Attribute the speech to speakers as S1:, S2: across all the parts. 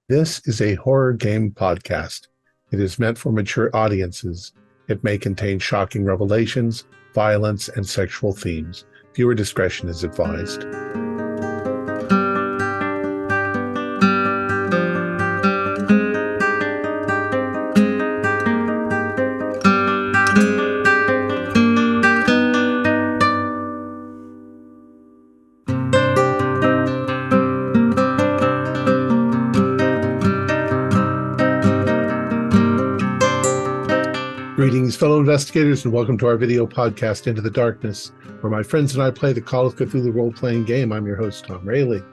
S1: This is a horror game podcast. It is meant for mature audiences. It may contain shocking revelations, violence, and sexual themes. Viewer discretion is advised. Greetings, fellow investigators, and welcome to our video podcast, Into the Darkness, where my friends and I play the Call of Cthulhu role-playing game. I'm your host, Thom Raley.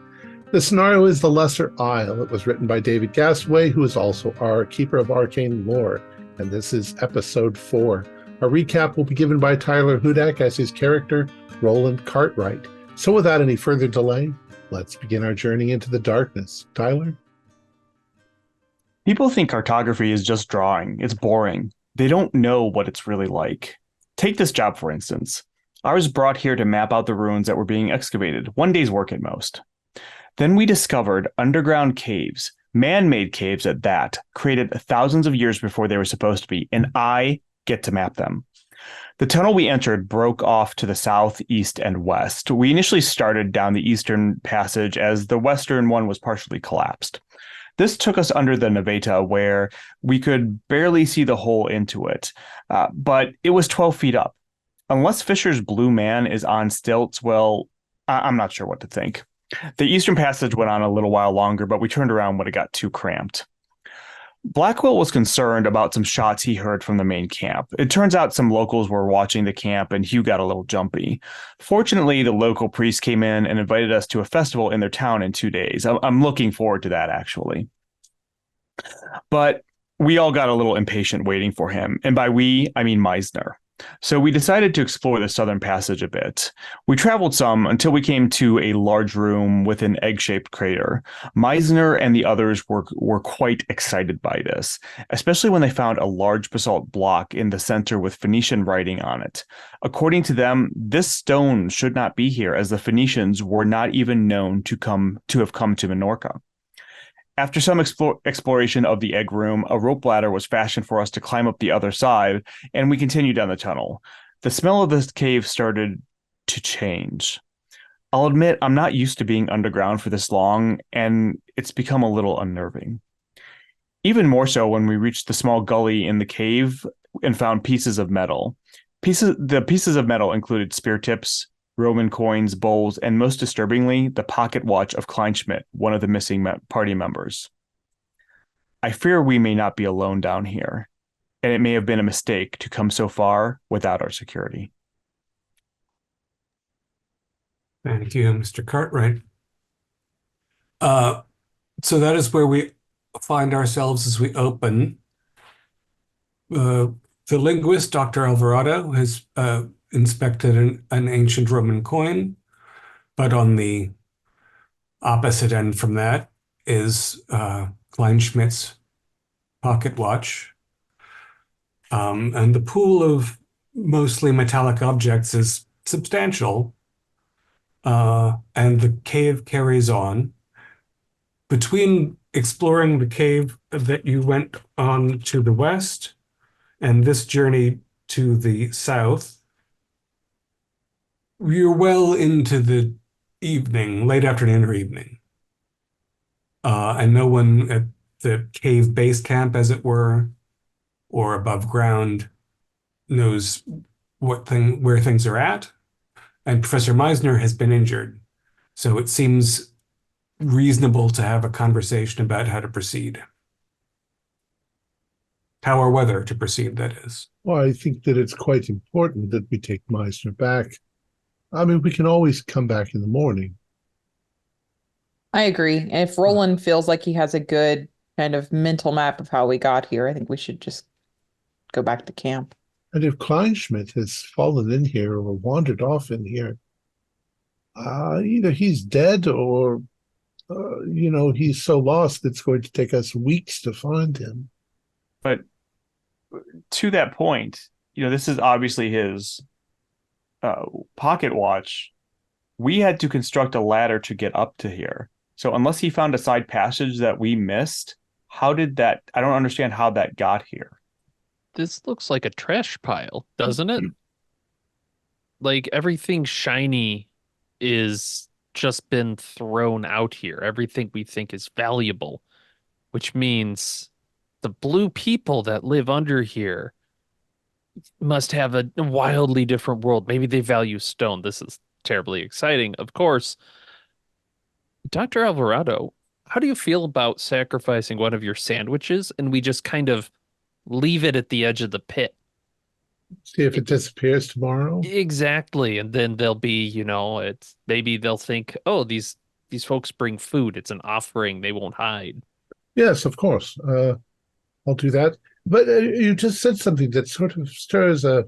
S1: The scenario is The Lesser Isle. It was written by David Gassaway, who is also our keeper of arcane lore, and this is episode 4. A recap will be given by Tyler Hudak as his character, Roland Cartwright. So without any further delay, let's begin our journey into the darkness. Tyler?
S2: People think cartography is just drawing. It's boring. They don't know what it's really like. Take this job, for instance. I was brought here to map out the ruins that were being excavated, one day's work at most. Then we discovered underground caves, man-made caves at that, created thousands of years before they were supposed to be, and I get to map them. The tunnel we entered broke off to the south, east, and west. We initially started down the eastern passage as the western one was partially collapsed. This took us under the Naveta, where we could barely see the hole into it, but it was 12 feet up. Unless Fisher's Blue Man is on stilts, well, I'm not sure what to think. The Eastern Passage went on a little while longer, but we turned around when it got too cramped. Blackwell was concerned about some shots he heard from the main camp. It turns out some locals were watching the camp, and Hugh got a little jumpy. Fortunately, the local priest came in and invited us to a festival in their town in 2 days. I'm looking forward to that, actually. But we all got a little impatient waiting for him, and by we, I mean Meisner. So we decided to explore the southern passage a bit. We traveled some until we came to a large room with an egg-shaped crater. Meisner and the others were quite excited by this, especially when they found a large basalt block in the center with Phoenician writing on it. According to them, this stone should not be here, as the Phoenicians were not even known to have come to Menorca. After some exploration of the egg room, a rope ladder was fashioned for us to climb up the other side, and we continued down the tunnel. The smell of this cave started to change. I'll admit I'm not used to being underground for this long, and it's become a little unnerving. Even more so when we reached the small gully in the cave and found pieces of metal. The pieces of metal included spear tips, Roman coins, bowls, and most disturbingly, the pocket watch of Kleinschmidt, one of the missing party members. I fear we may not be alone down here, and it may have been a mistake to come so far without our security.
S3: Thank you, Mr. Cartwright. So that is where we find ourselves as we open. The linguist, Dr. Alvarado, has inspected an ancient Roman coin, but on the opposite end from that is Kleinschmidt's pocket watch. And the pool of mostly metallic objects is substantial, and the cave carries on. Between exploring the cave that you went on to the west and this journey to the south, we're well into the evening, late afternoon or evening. And no one at the cave base camp, as it were, or above ground knows where things are at. And Professor Meisner has been injured. So it seems reasonable to have a conversation about how to proceed. How or whether to proceed, that is.
S1: Well, I think that it's quite important that we take Meisner back. I mean, we can always come back in the morning.
S4: I agree. And if Roland feels like he has a good kind of mental map of how we got here, I think we should just go back to camp.
S1: And if Kleinschmidt has fallen in here or wandered off in here, either he's dead or, he's so lost it's going to take us weeks to find him.
S2: But to that point, this is obviously his pocket watch. We had to construct a ladder to get up to here. So unless he found a side passage that we missed, how did that? I don't understand how that got here.
S5: This looks like a trash pile, doesn't it? Like everything shiny is just been thrown out here. Everything we think is valuable, which means the blue people that live under here must have a wildly different world. Maybe they value stone. This is terribly exciting, of course. Dr. Alvarado, how do you feel about sacrificing one of your sandwiches and we just kind of leave it at the edge of the pit?
S1: See if it disappears tomorrow.
S5: Exactly. And then they'll be, it's maybe they'll think, oh, these folks bring food. It's an offering. They won't hide.
S1: Yes, of course. I'll do that. But you just said something that sort of stirs an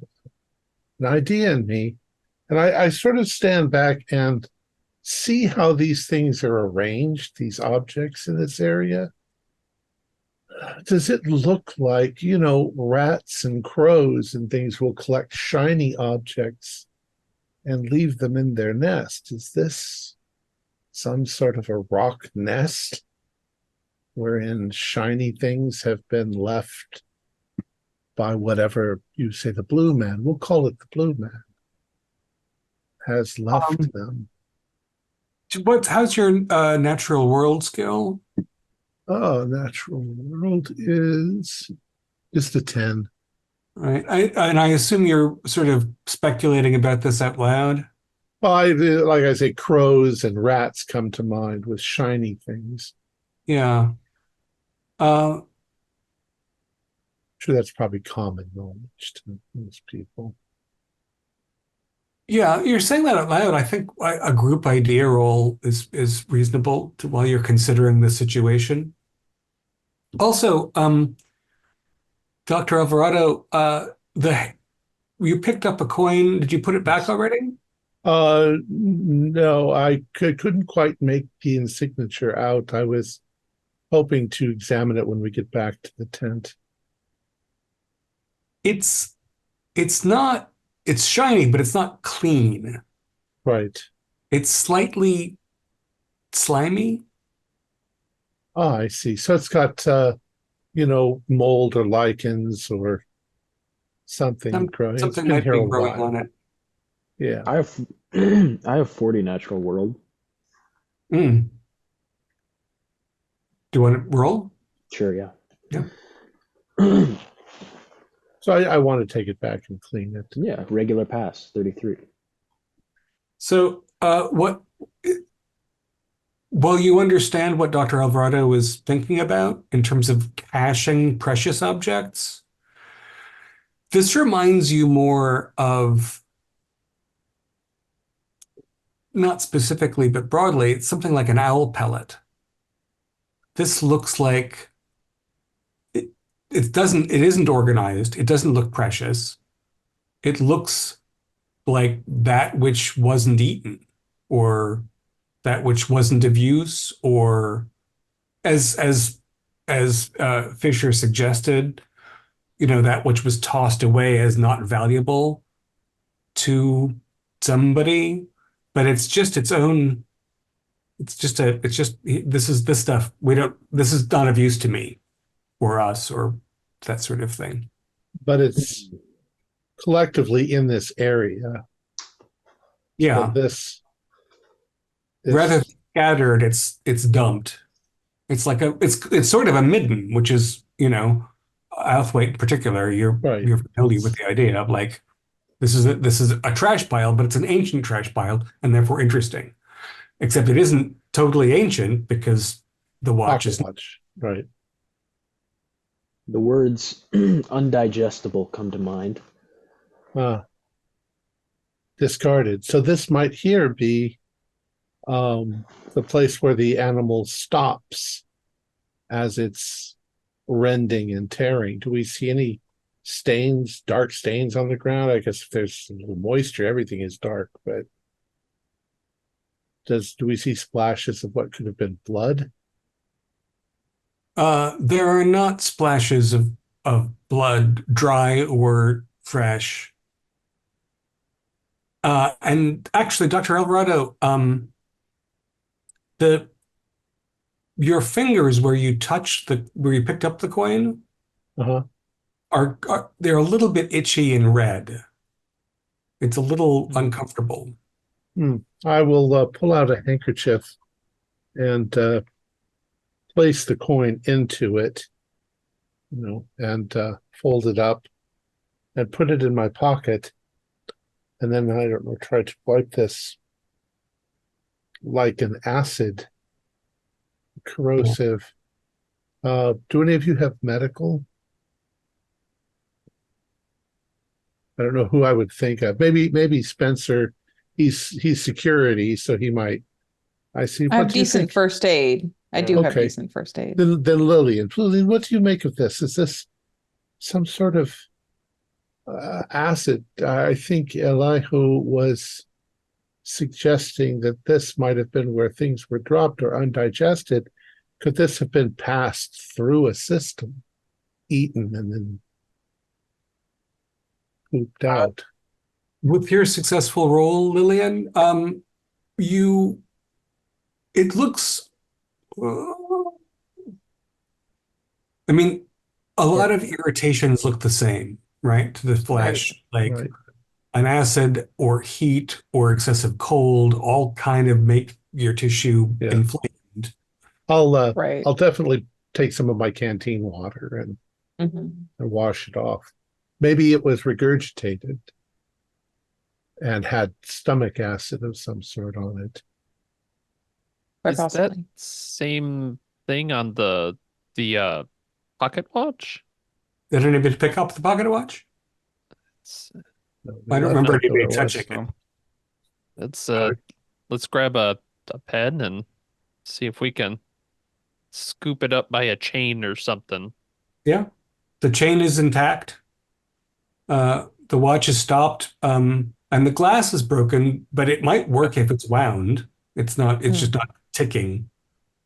S1: idea in me. And I sort of stand back and see how these things are arranged, these objects in this area. Does it look like, rats and crows and things will collect shiny objects and leave them in their nest? Is this some sort of a rock nest wherein shiny things have been left by whatever you say the blue man, we'll call it the blue man, has left them?
S3: How's your natural world skill?
S1: Oh, natural world is just a 10.
S3: Right. I assume you're sort of speculating about this out loud.
S1: Well, like I say, crows and rats come to mind with shiny things.
S3: Yeah.
S1: Sure, that's probably common knowledge to most people.
S3: Yeah, you're saying that out loud. I think a group idea roll is reasonable while you're considering the situation. Also, Dr. Alvarado, you picked up a coin. Did you put it back already?
S1: No, I couldn't quite make the signature out. I was hoping to examine it when we get back to the tent.
S3: It's shiny, but it's not clean.
S1: Right.
S3: It's slightly slimy.
S1: Ah, I see. So it's got mold or lichens or something growing.
S3: Something might be growing on it.
S1: Yeah.
S6: I have 40 natural world.
S3: Mm. Do you want to roll?
S6: Sure, yeah.
S3: Yeah.
S1: So I want to take it back and clean it.
S6: Yeah, regular pass, 33.
S3: So well, you understand what Dr. Alvarado is thinking about in terms of caching precious objects. This reminds you more of, not specifically, but broadly, it's something like an owl pellet. This looks like it isn't organized. It doesn't look precious. It looks like that which wasn't eaten, or that which wasn't of use, or as Fisher suggested, that which was tossed away as not valuable to somebody, but it's just its own. This stuff this is not of use to me or us or that sort of thing.
S1: But it's collectively in this area.
S3: Yeah.
S1: So this
S3: rather than scattered, it's dumped. It's like it's sort of a midden, which is, Althwaite in particular, you're familiar with the idea of like this is a trash pile, but it's an ancient trash pile and therefore interesting. Except it isn't totally ancient because the watch is
S1: right.
S6: The words undigestible come to mind.
S1: Discarded. So this might here be the place where the animal stops as it's rending and tearing. Do we see any stains, dark stains on the ground? I guess if there's a little moisture, everything is dark, but do we see splashes of what could have been blood?
S3: There are not splashes of blood, dry or fresh. And actually, Dr. Alvarado, your fingers where you picked up the coin
S1: Uh-huh.
S3: they're a little bit itchy and red. It's a little uncomfortable.
S1: I will pull out a handkerchief and place the coin into it, and fold it up and put it in my pocket. And then, I don't know, try to wipe this like an acid, corrosive. Do any of you have medical? I don't know who I would think of. Maybe Spencer. He's security, so he might. I see.
S4: I have
S1: What do you
S4: decent
S1: think?
S4: first aid. I do have
S1: Okay.
S4: decent first aid.
S1: Then Lillian, what do you make of this? Is this some sort of acid? I think Elihu was suggesting that this might have been where things were dropped or undigested. Could this have been passed through a system, eaten, and then pooped out?
S3: With your successful roll, Lillian, it looks, I mean, a lot of irritations look the same, right, to the flesh, like
S1: Right.
S3: an acid or heat or excessive cold, all kind of make your tissue inflamed.
S4: Right.
S1: I'll definitely take some of my canteen water and wash it off. Maybe it was regurgitated and had stomach acid of some sort on it.
S5: Is that same thing on the pocket watch?
S3: Did anybody pick up the pocket watch? I don't remember anybody touching it.
S5: Let's grab a pen and see if we can scoop it up by a chain or something.
S3: Yeah, the chain is intact. The watch is stopped, and the glass is broken, but it might work if it's wound. It's not. It's just not ticking.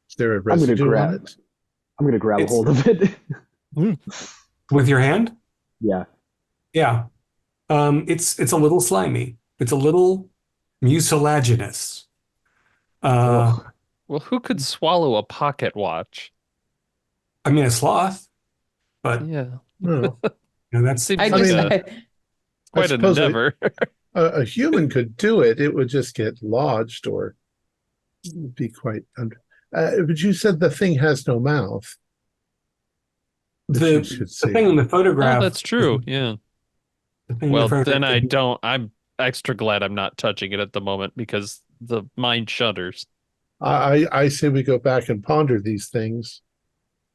S1: Is there a residue on it?
S6: I'm gonna grab a hold of it.
S3: With your hand?
S6: Yeah.
S3: Yeah. It's a little slimy. It's a little mucilaginous.
S5: Well, who could swallow a pocket watch?
S3: I mean, a sloth, but
S5: yeah,
S3: that
S5: seems quite an endeavor.
S1: A human could do it. It would just get lodged or be quite under. But you said the thing has no mouth.
S3: The thing in the photograph.
S5: Oh, that's true. Yeah. Well, then I'm extra glad I'm not touching it at the moment because the mind shudders.
S1: I say we go back and ponder these things.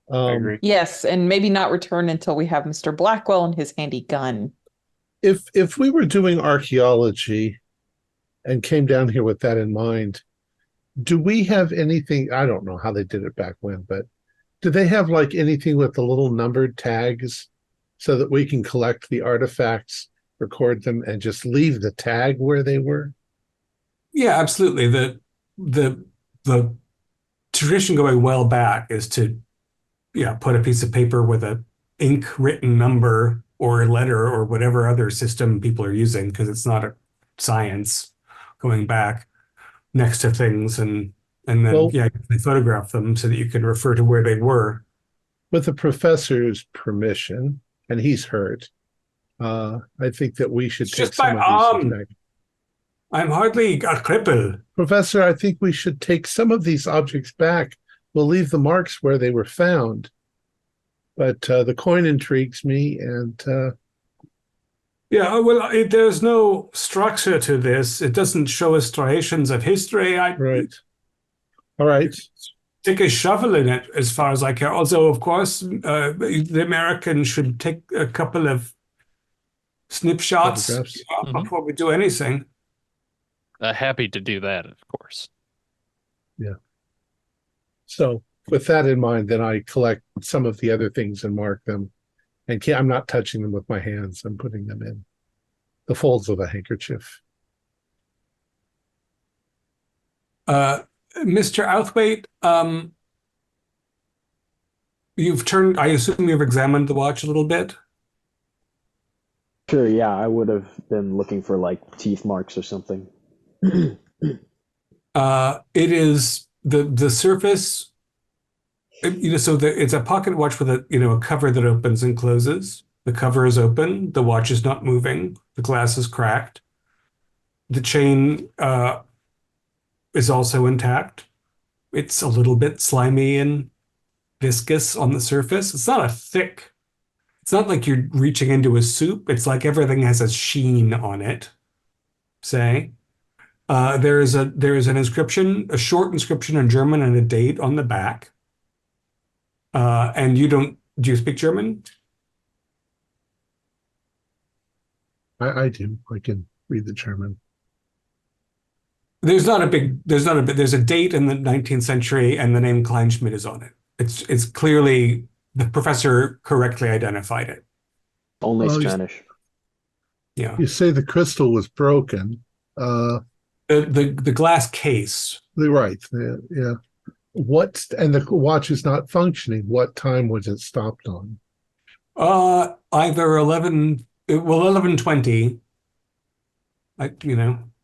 S2: I agree.
S4: Yes, and maybe not return until we have Mr. Blackwell and his handy gun.
S1: If we were doing archaeology and came down here with that in mind, do we have anything? I don't know how they did it back when, but do they have like anything with the little numbered tags so that we can collect the artifacts, record them, and just leave the tag where they were?
S3: Yeah, absolutely. The tradition going well back is to put a piece of paper with a ink written number or a letter or whatever other system people are using, because it's not a science, going back next to things and then they photograph them so that you can refer to where they were.
S1: With the professor's permission, and he's hurt, I think that we should take some of these back.
S3: I'm hardly a cripple.
S1: Professor, I think we should take some of these objects back. We'll leave the marks where they were found. But the coin intrigues me, and
S3: there's no structure to this. It doesn't show us striations of history.
S1: Right. All right.
S3: Stick a shovel in it, as far as I care. Also, of course, the Americans should take a couple of snip shots before we do anything.
S5: Happy to do that, of course.
S1: Yeah. So with that in mind, then I collect some of the other things and mark them. And I'm not touching them with my hands. I'm putting them in the folds of a handkerchief.
S3: Mr. Outhwaite, I assume you've examined the watch a little bit?
S6: Sure, yeah. I would have been looking for like teeth marks or something.
S3: It is the surface So it's a pocket watch with a cover that opens and closes. The cover is open. The watch is not moving. The glass is cracked. The chain is also intact. It's a little bit slimy and viscous on the surface. It's not like you're reaching into a soup. It's like everything has a sheen on it, say. There is an inscription, a short inscription in German and a date on the back. And do you speak German?
S1: I do. I can read the German.
S3: There's a date in the 19th century and the name Kleinschmidt is on it. It's clearly the professor correctly identified it.
S6: Only
S1: Oh,
S6: Spanish.
S3: Yeah.
S1: You say the crystal was broken.
S3: The glass case.
S1: Right. Yeah. And the watch is not functioning. What time was it stopped on?
S3: Either 11:20.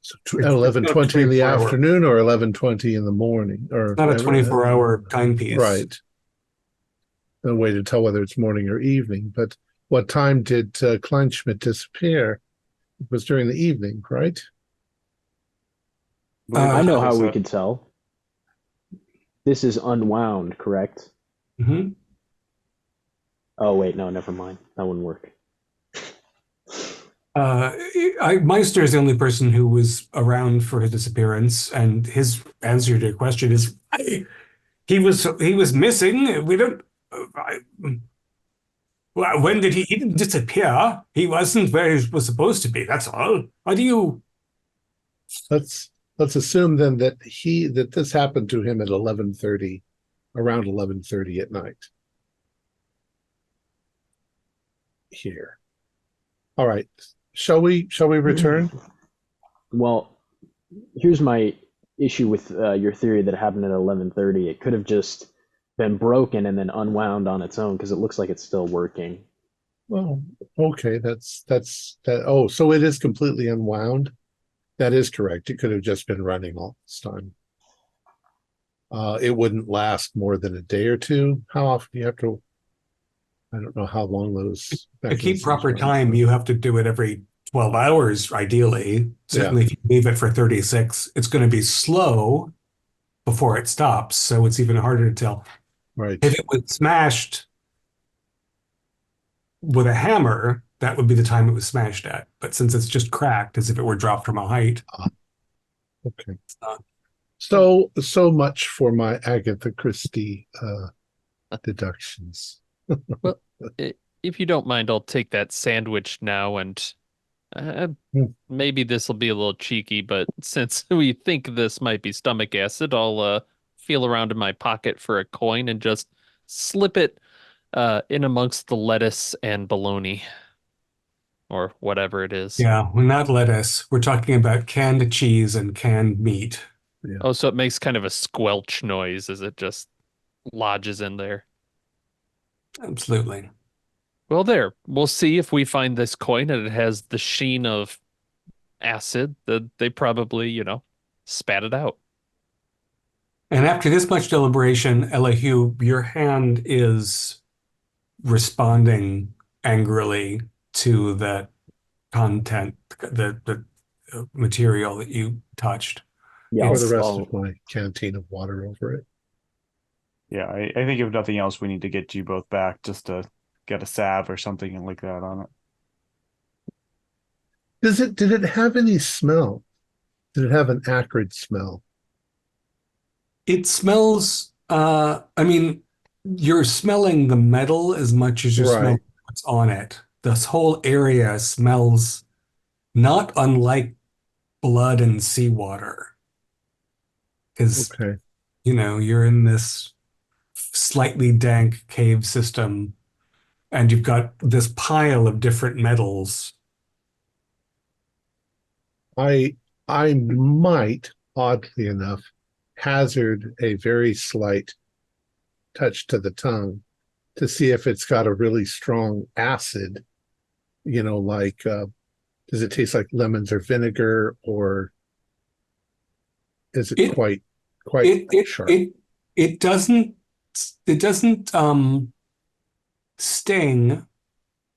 S1: So at 11:20 in the afternoon or 11:20 in the morning, or
S3: it's not a 24-hour timepiece.
S1: Right. No way to tell whether it's morning or evening. But what time did Kleinschmidt disappear? It was during the evening, right?
S6: I know how we could tell. This is unwound, correct?
S3: Mm-hmm.
S6: Oh, wait, no, never mind. That wouldn't work.
S3: Meisner is the only person who was around for his disappearance, and his answer to your question is he was missing. We don't. When did he didn't disappear? He wasn't where he was supposed to be. That's all. How do you?
S1: Let's assume then that this happened to him at 11:30, around 11:30 at night. Here. All right. Shall we return?
S6: Well, here's my issue with your theory that it happened at 11:30. It could have just been broken and then unwound on its own because it looks like it's still working.
S1: Well, okay, that's that. Oh, so it is completely unwound. That is correct. It could have just been running all this time. It wouldn't last more than a day or two. How often do you have to? I don't know how long those.
S3: To keep proper time, you have to do it every 12 hours, ideally. Certainly, if you leave it for 36, it's going to be slow before it stops. So it's even harder to tell.
S1: Right.
S3: If it was smashed with a hammer, that would be the time it was smashed at. But since it's just cracked, as if it were dropped from a height.
S1: Okay.
S3: It's not.
S1: So much for my Agatha Christie deductions.
S5: Well, if you don't mind, I'll take that sandwich now, and maybe this will be a little cheeky, but since we think this might be stomach acid, I'll feel around in my pocket for a coin and just slip it in amongst the lettuce and bologna, or whatever it is.
S3: Yeah, well, not lettuce. We're talking about canned cheese and canned meat.
S1: Yeah.
S5: Oh, so it makes kind of a squelch noise as it just lodges in there.
S3: Absolutely.
S5: Well, there. We'll see if we find this coin and it has the sheen of acid that they probably, spat it out.
S3: And after this much deliberation, Elihu, your hand is responding angrily to the content, the material that you touched.
S6: Yeah,
S1: Or the rest of my canteen of water over it.
S2: Yeah, I think if nothing else, we need to get you both back just to get a salve or something like that on it.
S1: Did it have any smell? Did it have an acrid smell?
S3: It smells, you're smelling the metal as much as you're smelling what's on it. This whole area smells not unlike blood and seawater. Because, you're in this slightly dank cave system and you've got this pile of different metals.
S1: I might, oddly enough, hazard a very slight touch to the tongue to see if it's got a really strong acid, like does it taste like lemons or vinegar, or is it quite sharp?
S3: It doesn't sting.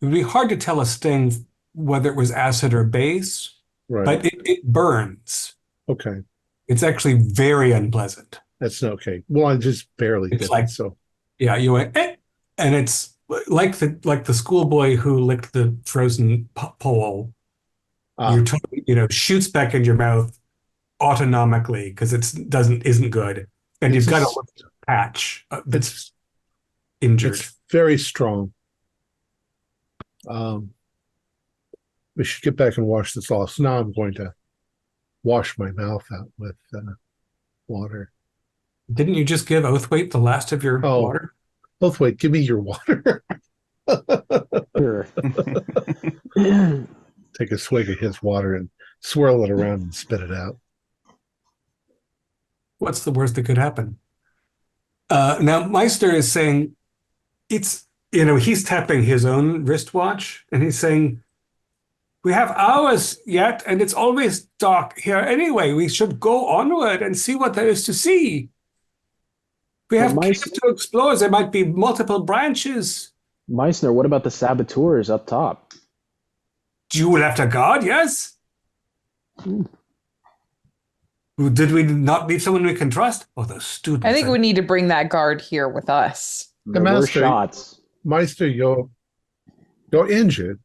S3: It would be hard to tell a sting whether it was acid or base,
S1: Right.
S3: but it burns.
S1: Okay.
S3: It's actually very unpleasant.
S1: That's okay. Well, I just barely
S3: It's
S1: did
S3: like-
S1: it, so
S3: Yeah, you went, and it's like the schoolboy who licked the frozen pole. You're totally, shoots back in your mouth autonomically because isn't good, and
S1: It's
S3: you've got
S1: just-
S3: a little patch that's
S1: it's
S3: injured.
S1: it's very strong. We should get back and wash this off. So now I'm going to wash my mouth out with water.
S3: Didn't you just give Oathwaite the last of your
S1: Oh.
S3: water?
S1: Both wait, give me your water.
S6: Sure.
S1: Take a swig of his water and swirl it around and spit it out.
S3: What's the worst that could happen? Now Meister is saying he's tapping his own wristwatch and he's saying, we have hours yet, and it's always dark here anyway. We should go onward and see what there is to see. We have caves to explore. There might be multiple branches.
S6: Meisner, what about the saboteurs up top?
S3: You left a guard, yes? Did we not meet someone we can trust? Oh, those students.
S4: I think we need to bring that guard here with us.
S1: The
S6: There were
S1: master-
S6: shots.
S1: Meister, you're injured.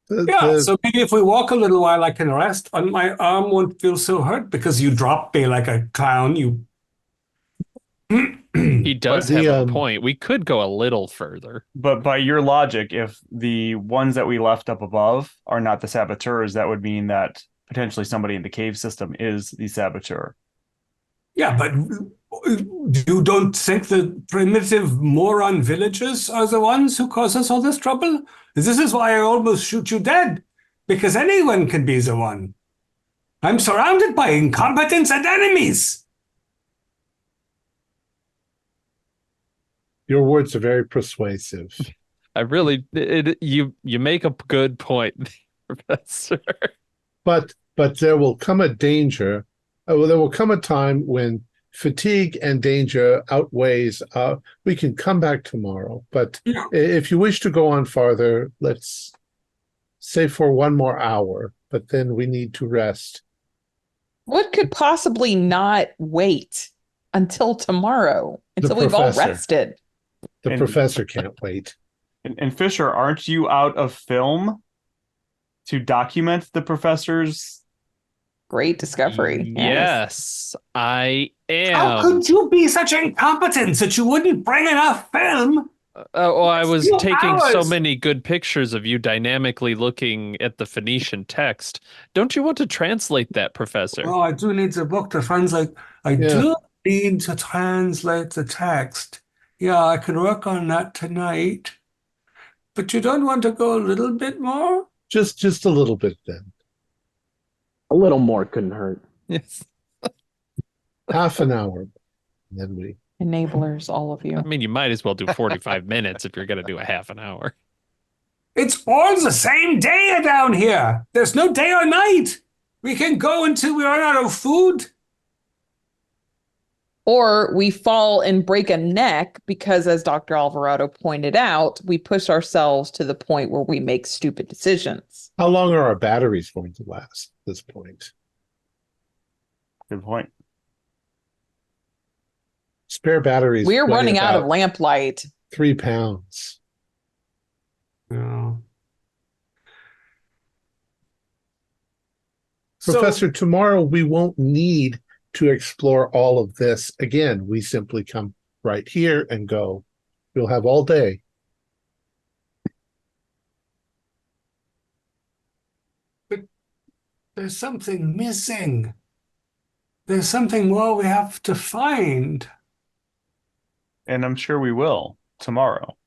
S3: So maybe if we walk a little while, I can rest, and my arm won't feel so hurt because you dropped me like a clown.
S5: He does
S1: But the,
S5: have a point. We could go a little further.
S2: But by your logic, if the ones that we left up above are not the saboteurs, that would mean that potentially somebody in the cave system is the saboteur.
S3: Yeah, but you don't think the primitive moron villagers are the ones who cause us all this trouble? This is why I almost shoot you dead, because anyone can be the one. I'm surrounded by incompetents and enemies.
S1: Your words are very persuasive.
S5: I really, you make a good point, Professor.
S1: But there will come a danger. There will come a time when fatigue and danger outweighs. We can come back tomorrow. But if you wish to go on farther, let's say for one more hour. But then we need to rest.
S4: What could possibly not wait until tomorrow, until we've all
S1: professor.
S4: rested?
S1: The professor can't wait.
S2: And Fisher, aren't you out of film to document the professor's?
S4: Great discovery.
S5: Yes, I am.
S3: How could you be such incompetence that you wouldn't bring enough film?
S5: I was
S3: Few
S5: taking so
S3: hours.
S5: many good pictures of you dynamically looking at the Phoenician text. Don't you want to translate that, Professor?
S3: Oh, I do need the book to translate. I do need to translate the text. Yeah, I can work on that tonight. But you don't want to go a little bit more?
S1: Just a little bit then.
S6: A little more couldn't hurt.
S5: Yes.
S1: Half an hour. And then we
S4: Enablers, all of you.
S5: I mean, you might as well do 45 minutes if you're going to do a half an hour.
S3: It's all the same day down here. There's no day or night. We can go until we run out of food.
S4: Or we fall and break a neck because, as Dr. Alvarado pointed out, we push ourselves to the point where we make stupid decisions.
S1: How long are our batteries going to last at this point?
S2: Good point.
S1: Spare batteries.
S4: We're
S1: weigh
S4: running out of
S1: about
S4: lamplight.
S1: 3 pounds.
S3: Yeah.
S1: Professor, tomorrow we won't need to explore all of this again. We simply come right here and go. We'll have all day.
S3: There's something missing. There's something more we have to find.
S2: And I'm sure we will tomorrow.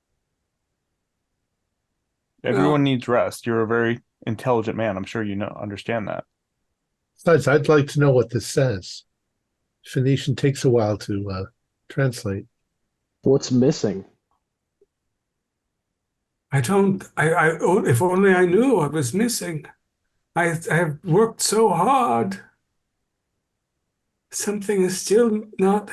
S2: Everyone needs rest. You're a very intelligent man. I'm sure you understand that.
S1: Besides, I'd like to know what this says. Phoenician takes a while to translate.
S6: What's missing?
S3: If only I knew what was missing. I have worked so hard. Something is still not.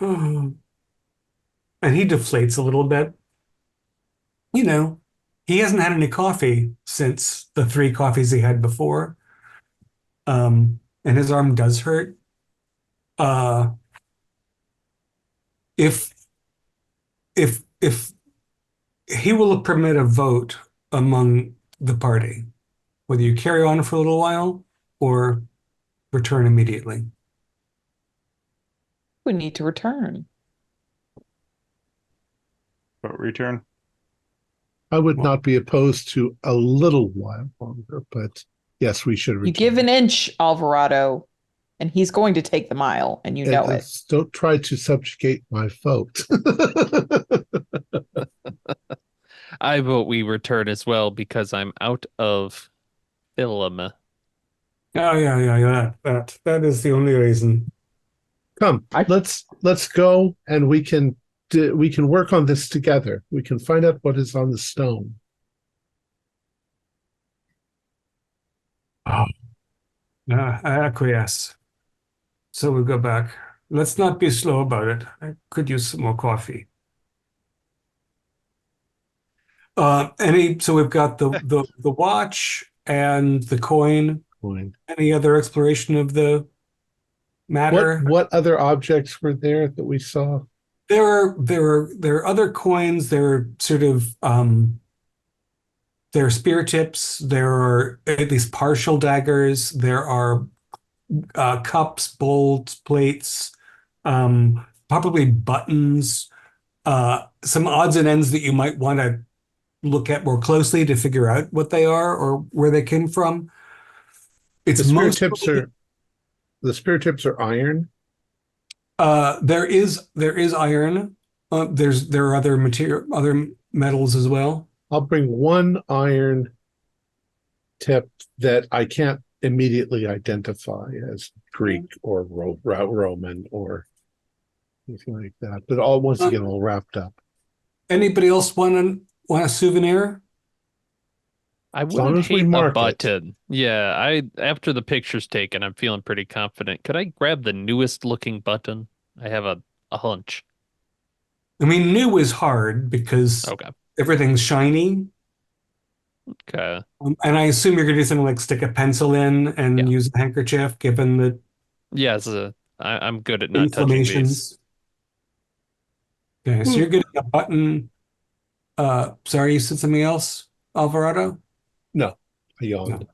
S3: And he deflates a little bit. You know, he hasn't had any coffee since the 3 coffees he had before. And his arm does hurt. Uh, if if he will permit a vote among the party, whether you carry on for a little while or return immediately.
S4: We need to return.
S2: But return.
S1: I would
S3: Well-
S1: not be opposed to a little while longer, but yes, we should return.
S4: You give an inch, Alvarado, and he's going to take the mile, and you know it.
S1: Don't try to subjugate my vote.
S5: I vote we return as well because I'm out of film.
S3: Oh yeah. That is the only reason.
S1: Come, let's go, and we can work on this together. We can find out what is on the stone.
S3: I acquiesce. So we go back. Let's not be slow about it. I could use some more coffee. So we've got the watch and the coin.
S1: Coin.
S3: Any other exploration of the matter?
S1: What other objects were there that we saw?
S3: There are other coins. There are sort of there are spear tips. There are at least partial daggers. There are cups, bowls, plates, probably buttons, some odds and ends that you might want to look at more closely to figure out what they are or where they came from. It's
S1: The spear tips are iron.
S3: There is iron. There are other metals as well.
S1: I'll bring one iron tip that I can't immediately identify as Greek or Roman or anything like that, but once again all wrapped up.
S3: Anybody else want a souvenir?
S5: I
S1: long
S5: would
S1: as we
S5: hate a
S1: mark it.
S5: button. Yeah, after the picture's taken, I'm feeling pretty confident. Could I grab the newest looking button? I have a hunch.
S3: I mean, new is hard because
S5: Okay.
S3: everything's shiny.
S5: Okay.
S3: And I assume you're going to do something like stick a pencil in and
S5: Yeah.
S3: use a handkerchief, given the
S5: Yeah, I'm good at not touching these.
S3: inflammations. Okay, so you're getting a button. Sorry, you said something else, Alvarado?
S1: No, I yawned.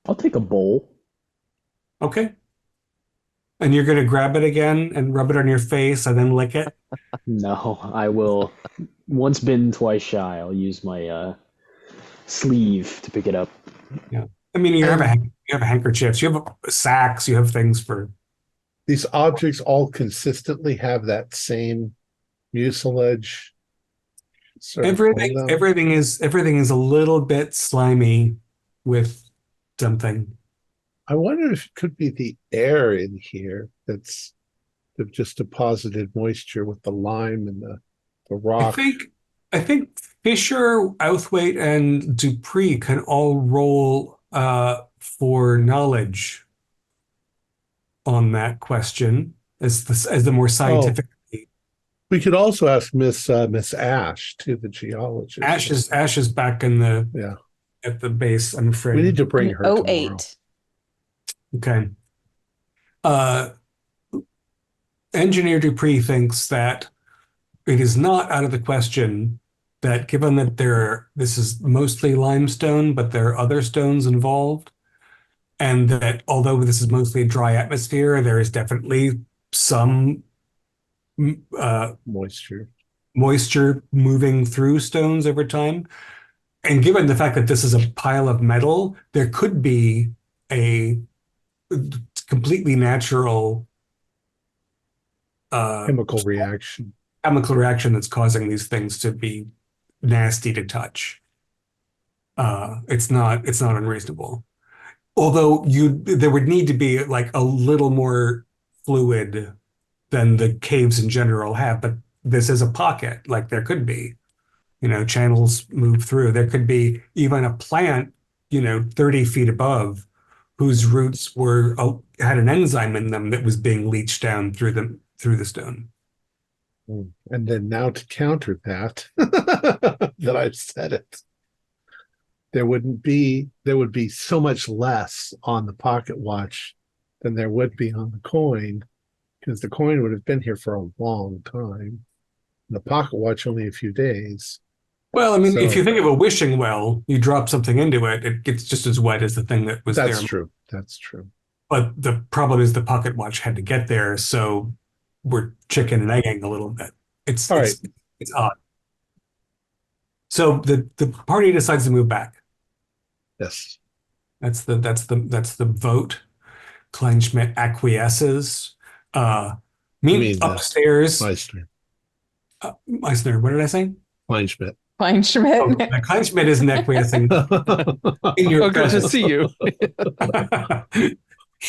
S6: I'll take a bowl.
S3: Okay. And you're going to grab it again and rub it on your face and then lick it?
S6: No, I will. Once bitten, twice shy. I'll use my sleeve to pick it up.
S3: I mean, you have handkerchiefs, you have sacks, you have things for.
S1: These objects all consistently have that same mucilage. sort of
S3: Everything is a little bit slimy with something.
S1: I wonder if it could be the air in here that's just deposited moisture with the lime and the rock.
S3: I think Fisher, Outhwaite, and Dupree can all roll for knowledge on that question as the more scientific.
S1: We could also ask Miss Ash, too, the geologist.
S3: Ash is back in at the base, I'm afraid.
S1: We need to bring her tomorrow.
S4: 08.
S3: Okay. Engineer Dupree thinks that it is not out of the question that given that this is mostly limestone, but there are other stones involved, and that although this is mostly a dry atmosphere, there is definitely some moisture moving through stones over time. And given the fact that this is a pile of metal, there could be a completely natural
S1: chemical reaction
S3: that's causing these things to be nasty to touch. It's not unreasonable. Although there would need to be like a little more fluid than the caves in general have, but this is a pocket. Like there could be, channels move through. There could be even a plant, 30 feet above whose roots were had an enzyme in them that was being leached down through the stone.
S1: And then now to counter that, that I've said it, there would be so much less on the pocket watch than there would be on the coin, because the coin would have been here for a long time. The pocket watch only a few days.
S3: Well, I mean, if
S1: So-
S3: you think of a wishing well, you drop something into it, it gets just as wet as the thing that was there.
S1: That's true. That's true.
S3: But the problem is the pocket watch had to get there, so we're chicken and egging a little bit. It's
S1: All
S3: it's odd. So the party decides to move back.
S1: Yes.
S3: That's the vote. Kleinschmidt acquiesces.
S1: mean
S3: Upstairs.
S1: Meisner.
S3: Meisner, what did I say?
S1: Kleinschmidt.
S4: Kleinschmidt.
S3: Oh, Kleinschmidt isn't acquiescing in your
S5: Oh, good to
S3: presence.
S5: see you.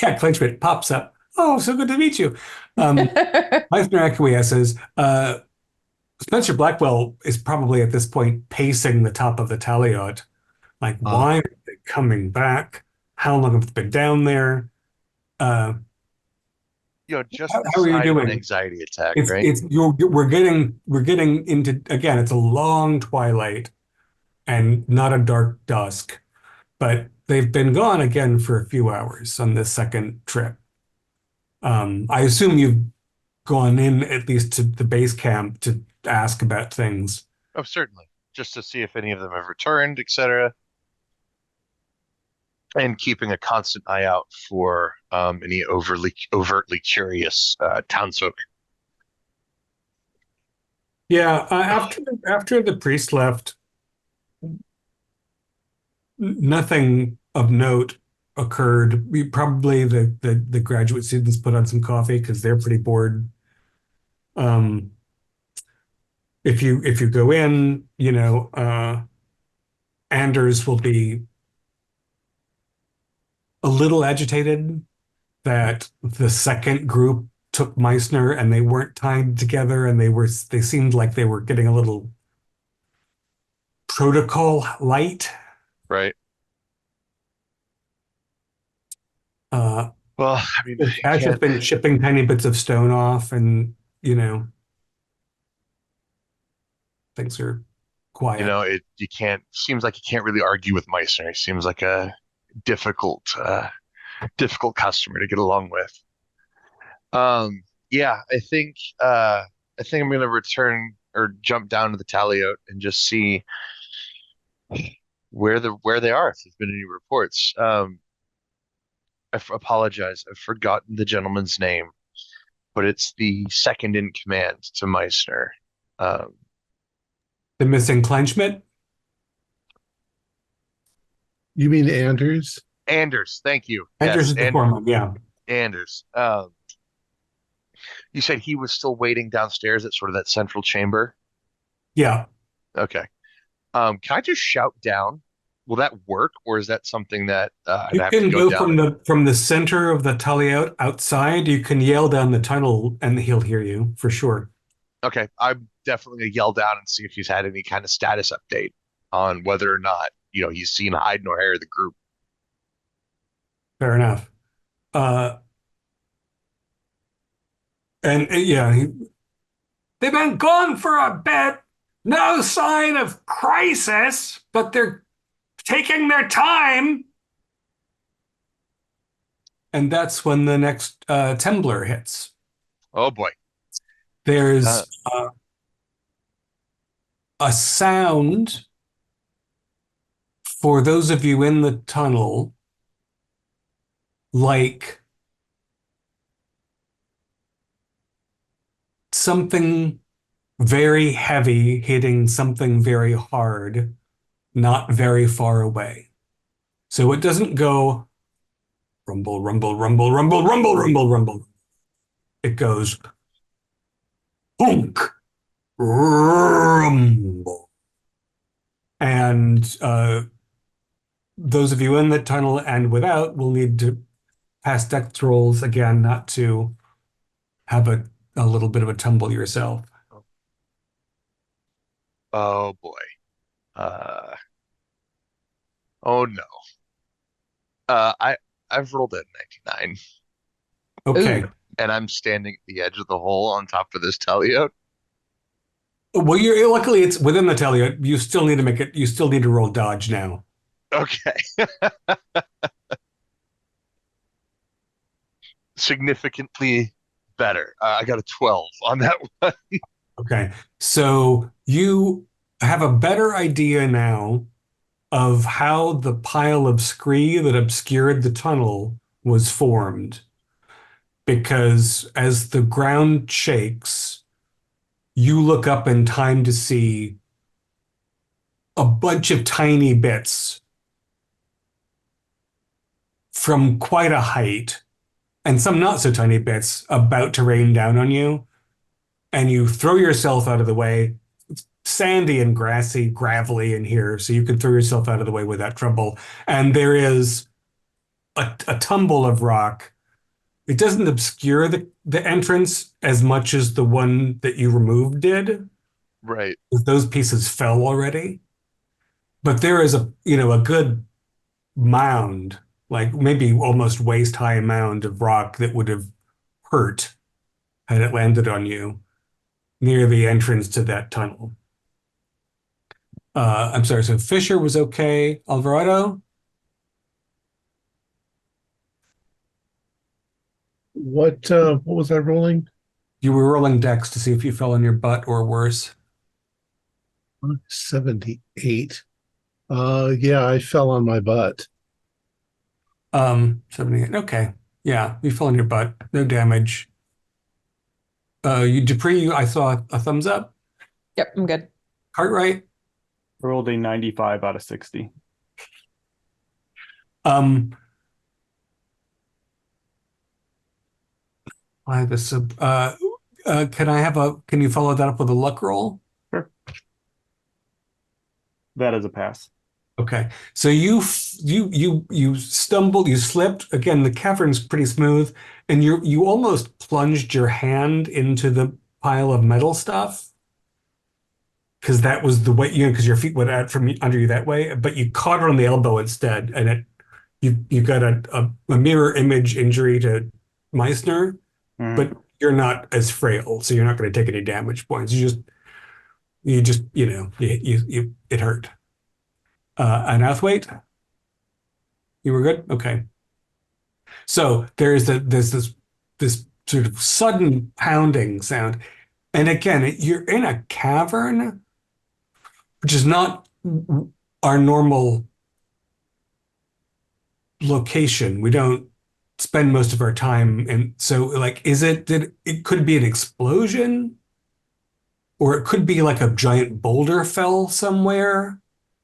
S3: Yeah, Kleinschmidt pops up. Oh, so good to meet you. Meisner acquiesces. Spencer Blackwell is probably at this point pacing the top of the Taliot. Like, why are they coming back? How long have they been down there?
S7: Just
S3: how are you
S7: inside of
S3: doing?
S7: an anxiety attack,
S3: It's
S7: right?
S3: it's we're getting into, again, it's a long twilight and not a dark dusk, but they've been gone again for a few hours on this second trip. I assume you've gone in at least to the base camp to ask about things.
S7: Oh, certainly. Just to see if any of them have returned, etc. And keeping a constant eye out for any overtly curious townsfolk.
S3: Yeah, after the priest left, nothing of note occurred. Probably the graduate students put on some coffee because they're pretty bored. If you go in, Anders will be a little agitated that the second group took Meisner and they weren't tied together, and they seemed like they were getting a little protocol light.
S7: Right.
S3: Well,
S7: I mean,
S3: Ash has been chipping tiny bits of stone off, and things are quiet.
S7: seems like you can't really argue with Meissner. He seems like a difficult customer to get along with. Yeah, I think I'm gonna return or jump down to the Taliote and just see where they are, if there's been any reports. I apologize, I've forgotten the gentleman's name, but it's the second in command to Meissner.
S3: The missing Kleinschmidt?
S1: You mean Anders?
S7: Anders, thank you.
S3: Anders
S7: Yes,
S3: is the foreman, yeah.
S7: Anders. You said he was still waiting downstairs at sort of that central chamber?
S3: Yeah.
S7: Okay. Can I just shout down? Will that work, or is that something that I'd
S3: You
S7: have
S3: can
S7: to go down?
S3: from the center of the Taliote outside. You can yell down the tunnel and he'll hear you for sure.
S7: Okay, I'm definitely gonna yell down and see if he's had any kind of status update on whether or not he's seen hide nor hair of the group.
S3: Fair enough. They've been gone for a bit. No sign of crisis, but they're taking their time. And that's when the next Tembler hits.
S7: Oh boy.
S3: There's a sound for those of you in the tunnel, like something very heavy hitting something very hard, not very far away. So it doesn't go rumble, rumble, rumble, rumble, rumble, rumble, rumble. It goes boonk, rumble. And those of you in the tunnel and without will need to pass dex rolls again, not to have a little bit of a tumble yourself.
S7: Oh boy. Oh no. I I've rolled at 99,
S3: Okay.
S4: Ooh.
S7: and I'm standing at the edge of the hole on top of this teleote.
S3: Well, you're luckily it's within the telly. You still need to make it. You still need to roll dodge now.
S7: Okay. Significantly better. I got a 12 on that one.
S3: Okay. So you have a better idea now of how the pile of scree that obscured the tunnel was formed. Because as the ground shakes, you look up in time to see a bunch of tiny bits from quite a height, and some not so tiny bits about to rain down on you. And you throw yourself out of the way. It's sandy and grassy, gravelly in here, so you can throw yourself out of the way without trouble. And there is a tumble of rock. It doesn't obscure the entrance as much as the one that you removed did.
S7: Right.
S3: Those pieces fell already. But there is a good mound, like maybe almost waist high mound of rock that would have hurt had it landed on you near the entrance to that tunnel. I'm sorry, so Fisher was okay. Alvarado?
S1: What was I rolling?
S3: You were rolling dex to see if you fell on your butt or worse.
S1: 78. Yeah, I fell on my butt.
S3: 78. Okay. Yeah, you fell on your butt. No damage. Dupree, I saw a thumbs up.
S4: Yep, I'm good.
S3: Cartwright.
S2: Rolled a 95 out of 60.
S3: I this can you follow that up with a luck roll?
S2: Sure. That is a pass.
S3: Okay. So you stumbled, you slipped. Again, the cavern's pretty smooth, and you almost plunged your hand into the pile of metal stuff. Because that was the way, because your feet went out from under you that way, but you caught it on the elbow instead, and you got a mirror image injury to Meisner, but you're not as frail, so you're not going to take any damage points. You it hurt. An Outhwaite? You were good? Okay. So there's this sort of sudden pounding sound. And again, you're in a cavern, which is not our normal location. We don't spend most of our time. And so like, it could be an explosion, or it could be like a giant boulder fell somewhere,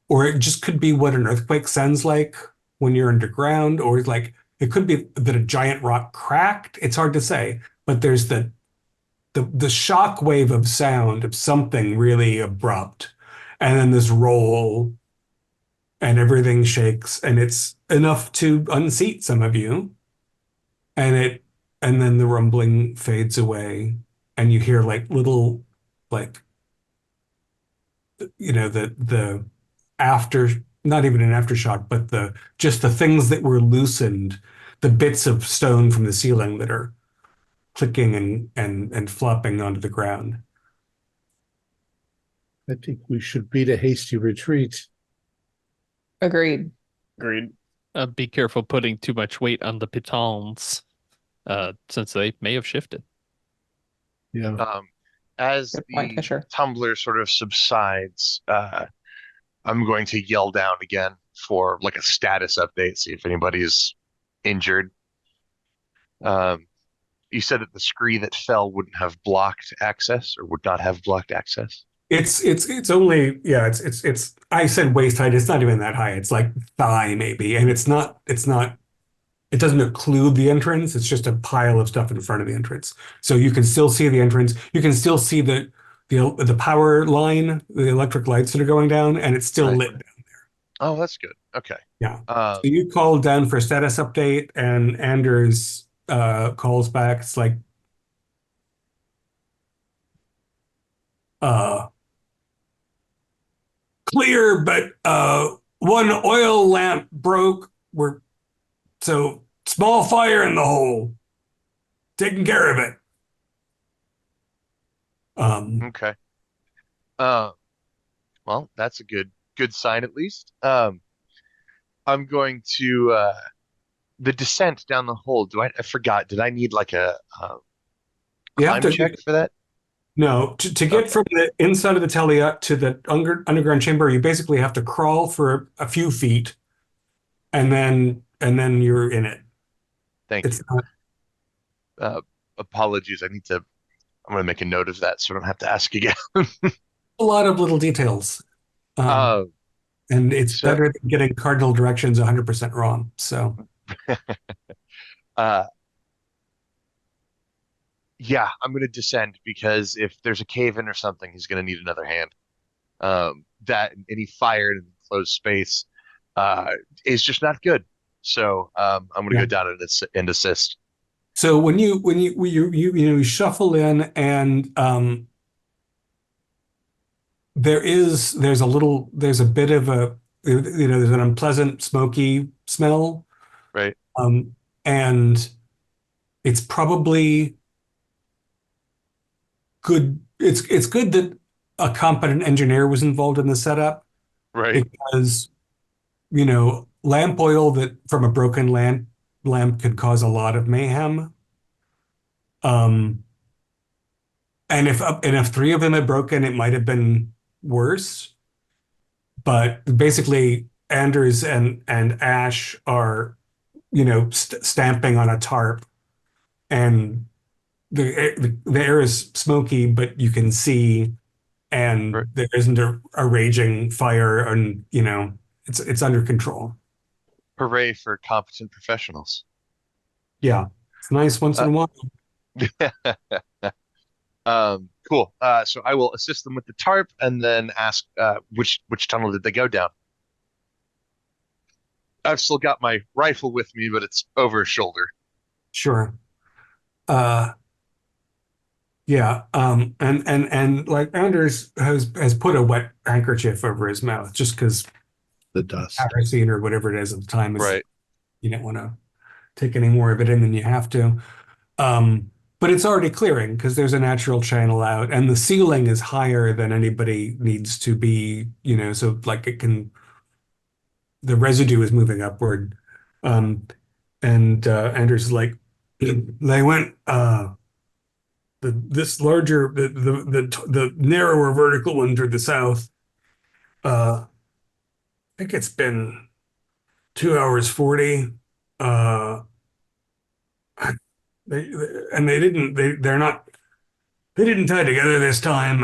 S3: or it just could be what an earthquake sounds like when you're underground, or like it could be that a giant rock cracked. It's hard to say, but there's the shock wave of sound of something really abrupt, and then this roll, and everything shakes, and it's enough to unseat some of you, and then the rumbling fades away, and you hear like little, like, the after, not even an aftershock, but just the things that were loosened, the bits of stone from the ceiling that are clicking and flopping onto the ground.
S1: I think we should beat a hasty retreat.
S4: Agreed.
S2: Agreed.
S5: Be careful putting too much weight on the pitons, since they may have shifted.
S1: Yeah.
S7: As
S4: Good point,
S7: the
S4: Fisher.
S7: tumbler sort of subsides, I'm going to yell down again for like a status update, see if anybody's injured. You said that the scree that fell wouldn't have blocked access, or would not have blocked access.
S3: It's only, yeah, it's I said waist height. It's not even that high. It's like thigh maybe, and it doesn't occlude the entrance. It's just a pile of stuff in front of the entrance. So you can still see the entrance. You can still see the power line, the electric lights that are going down, and it's still
S7: Right.
S3: lit down there.
S7: Oh, that's good. Okay.
S3: Yeah. So you called down for a status update, and Anders calls back. It's like, clear, but one oil lamp broke. So Small fire in the hole. Taking care of it.
S7: Okay. Uh, well, that's a good sign at least. I'm going to the descent down the hole. I forgot. Did I need like a
S3: you have
S7: climb
S3: to
S7: check for that?
S3: no to get
S7: Okay.
S3: from the inside of the telea to the underground chamber. You basically have to crawl for a few feet, and then you're in it.
S7: Thank
S3: It's
S7: you.
S3: not
S7: Uh, Apologies. I'm going to make a note of that so I don't have to ask again.
S3: a lot of little details,
S7: Uh,
S3: and it's
S7: so
S3: better than getting cardinal directions 100% wrong. So
S7: uh, yeah, I'm going to descend because if there's a cave in or something, he's going to need another hand. That and any fire in an enclosed space is just not good. So I'm going to
S3: yeah.
S7: go down and assist.
S3: So when you shuffle in and there's a bit of a there's an unpleasant smoky smell,
S7: Right,
S3: um, and it's probably good. It's good that a competent engineer was involved in the setup
S7: right,
S3: because lamp oil that from a broken lamp could cause a lot of mayhem. Um, and if three of them had broken, it might have been worse. But basically, Anders and Ash are, stamping on a tarp, and the air is smoky, but you can see,
S7: right.
S3: and there isn't a raging fire, and it's under control.
S7: Hooray for competent professionals.
S3: Yeah, it's nice once in
S7: Uh,
S3: a while.
S7: cool. So I will assist them with the tarp and then ask which tunnel did they go down. I've still got my rifle with me, but it's over his shoulder.
S3: Sure. Uh, yeah. And like Anders has put a wet handkerchief over his mouth just because
S1: The dust.
S3: kerosene or whatever it is at the time is
S7: Right.
S3: you don't want to take any more of it in than you have to. But it's already clearing because there's a natural channel out, and the ceiling is higher than anybody needs to be. So like the residue is moving upward. Um, and Anders is like, they went this larger the narrower vertical one to the south. I think it's been 2 hours 40. Uh, they didn't they're not they didn't tie together this time,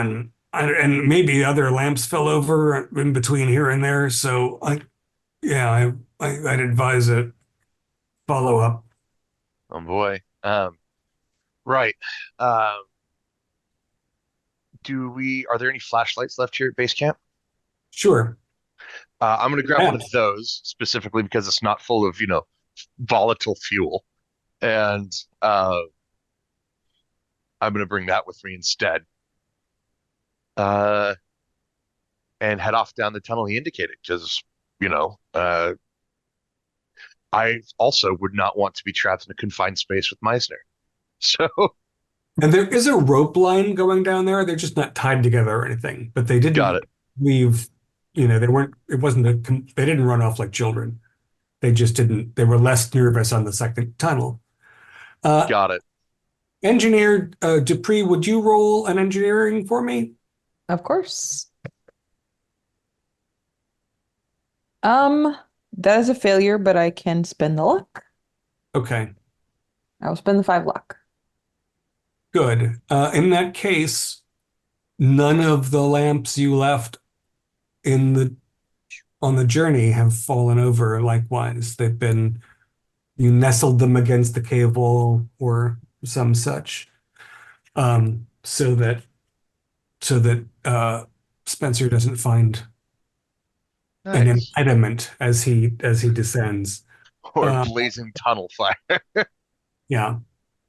S3: and maybe other lamps fell over in between here and there. So I'd advise a follow up.
S7: Oh boy. Right. Um, are there any flashlights left here at base camp?
S3: Sure.
S7: I'm going to grab one of those specifically because it's not full of, volatile fuel. And I'm going to bring that with me instead. And head off down the tunnel he indicated because, I also would not want to be trapped in a confined space with Meisner. So,
S3: And there is a rope line going down there. They're just not tied together or anything, but they
S7: got
S3: didn't
S7: it.
S3: leave, they didn't run off like children. They just didn't, they were less nervous on the second tunnel.
S7: Got it.
S3: Engineer Dupree, would you roll an engineering for me?
S4: Of course. That is a failure, but I can spend the luck.
S3: Okay,
S4: I will spend the 5 luck.
S3: good. In that case, none of the lamps you left on the journey have fallen over likewise. You nestled them against the cave wall or some such, so that Spencer doesn't find an
S7: Nice.
S3: impediment as he descends.
S7: Or
S3: Uh,
S7: blazing tunnel fire.
S3: yeah,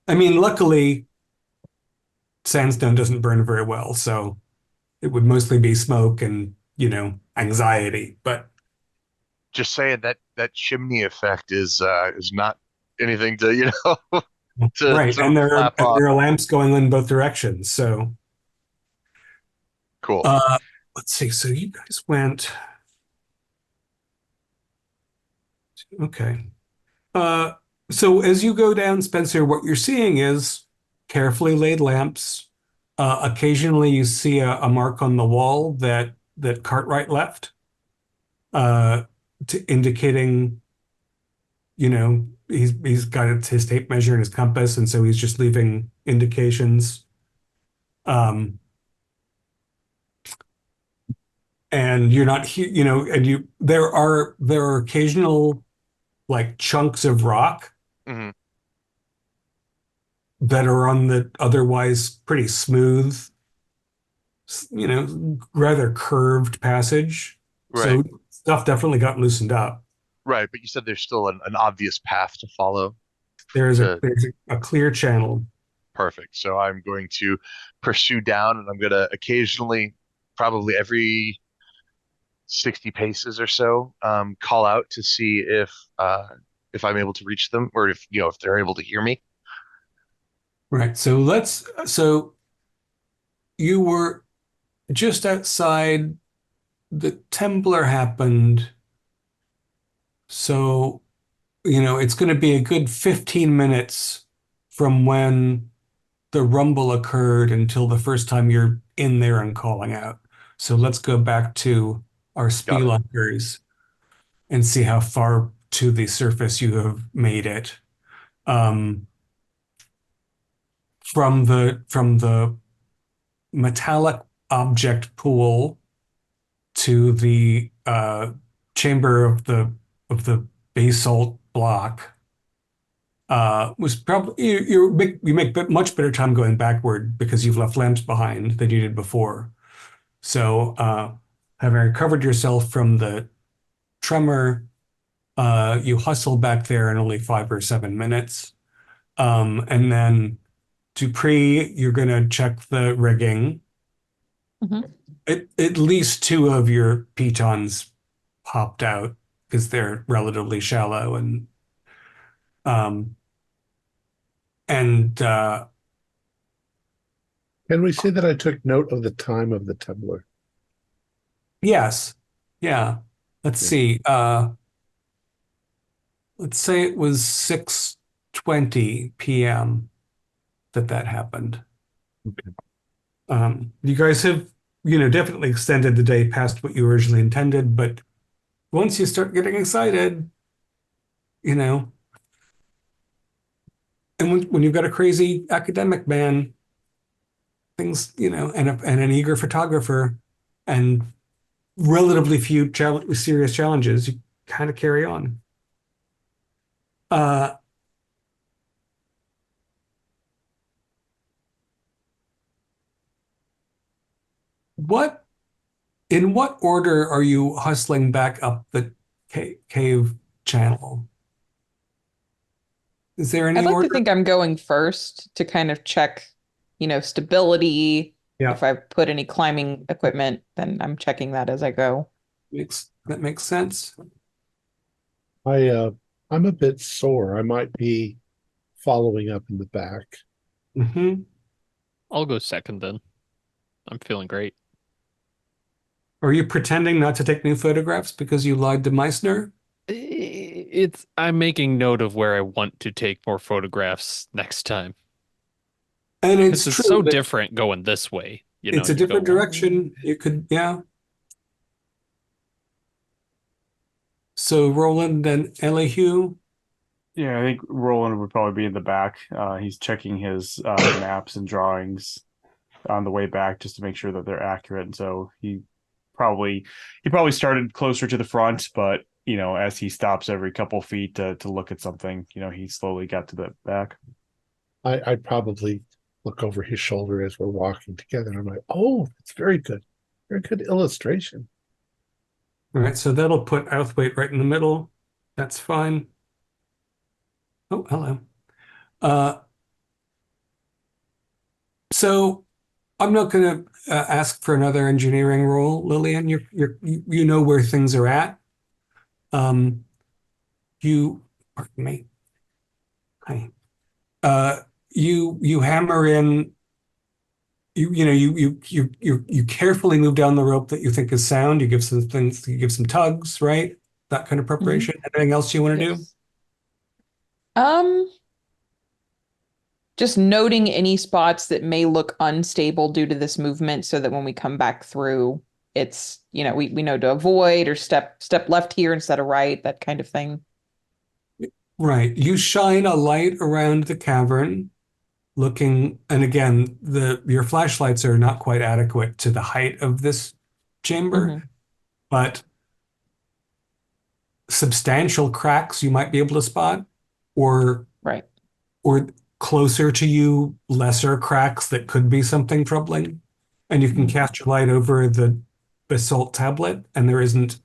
S3: I mean, luckily, sandstone doesn't burn very well, so it would mostly be smoke and anxiety. But
S7: Just saying that chimney effect is not anything to,
S3: Right,
S7: to
S3: and
S7: flap off.
S3: there are lamps going in both directions. So,
S7: Cool.
S3: let's see. So you guys went. Okay. Uh, so as you go down, Spencer, what you're seeing is carefully laid lamps. Occasionally, you see a mark on the wall that Cartwright left, uh, indicating, he's got his tape measure and his compass, and so he's just leaving indications. And you're not here, and there are occasional like chunks of rock
S7: Hmm.
S3: that are on the otherwise pretty smooth, rather curved passage.
S7: Right.
S3: So stuff definitely got loosened up.
S7: Right. But you said there's still an obvious path to follow.
S3: There's
S7: To
S3: a clear channel.
S7: Perfect. So I'm going to pursue down, and I'm going to occasionally, probably every 60 paces or so, call out to see if I'm able to reach them, or if they're able to hear me.
S3: Right. So you were just outside the Templar happened. So, it's going to be a good 15 minutes from when the rumble occurred until the first time you're in there and calling out. So let's go back to our
S7: Got it.
S3: spelunkers and see how far to the surface you have made it. Um, from the metallic object pool to the chamber of the basalt block was probably you make much better time going backward because you've left lamps behind than you did before. So having recovered yourself from the tremor, you hustle back there in only 5 or 7 minutes. And then Dupree, you're going to check the rigging.
S4: Mhm.
S3: At least two of your pitons popped out because they're relatively shallow um, and
S1: Can we say that I took note of the time of the tumbler?
S3: yes, yeah. Let's
S1: Yeah.
S3: see. Let's say it was 6:20 p.m. that happened.
S1: Okay.
S3: You guys have, definitely extended the day past what you originally intended, but once you start getting excited, you know, and when you've got a crazy academic man, things, and an eager photographer, and relatively few serious challenges, you kind of carry on. Uh, what in what order are you hustling back up the cave channel? Is there any
S4: I'd like to
S3: order?
S4: think I'm going first to kind of check, stability.
S3: Yeah,
S4: If I put any climbing equipment, then I'm checking that as I go.
S3: that makes sense.
S1: I'm a bit sore. I might be following up in the back.
S3: Hmm.
S5: I'll go second then. I'm feeling great.
S3: Are you pretending not to take new photographs because you lied to Meisner?
S5: I'm making note of where I want to take more photographs next time.
S3: And it's
S5: Because it's
S3: true
S5: so
S3: that
S5: different going this way.
S3: it's a
S5: you go,
S3: different direction. You could, yeah. So Roland and Elihu,
S2: Yeah, I think Roland would probably be in the back. He's checking his maps and drawings on the way back just to make sure that they're accurate. And so probably he probably started closer to the front, but as he stops every couple feet to look at something, he slowly got to the back.
S1: I'd probably look over his shoulder as we're walking together, and I'm like, oh, it's very good. Very good illustration.
S3: all right, so that'll put Outhwaite right in the middle. That's fine. Oh, hello. Uh, so I'm not going to ask for another engineering roll, Lillian. You know where things are at. Um, pardon me. Hi. You hammer in. You carefully move down the rope that you think is sound. You give some things. You give some tugs, right? That kind of preparation. Anything else you want to do?
S4: Yes. Just noting any spots that may look unstable due to this movement so that when we come back through, it's, we know to avoid or step left here instead of right, that kind of thing.
S3: Right. You shine a light around the cavern, looking, and again, your flashlights are not quite adequate to the height of this chamber, but substantial cracks you might be able to spot, or
S4: Right.
S3: or closer to you, lesser cracks that could be something troubling. And you can cast your light over the basalt tablet, and there isn't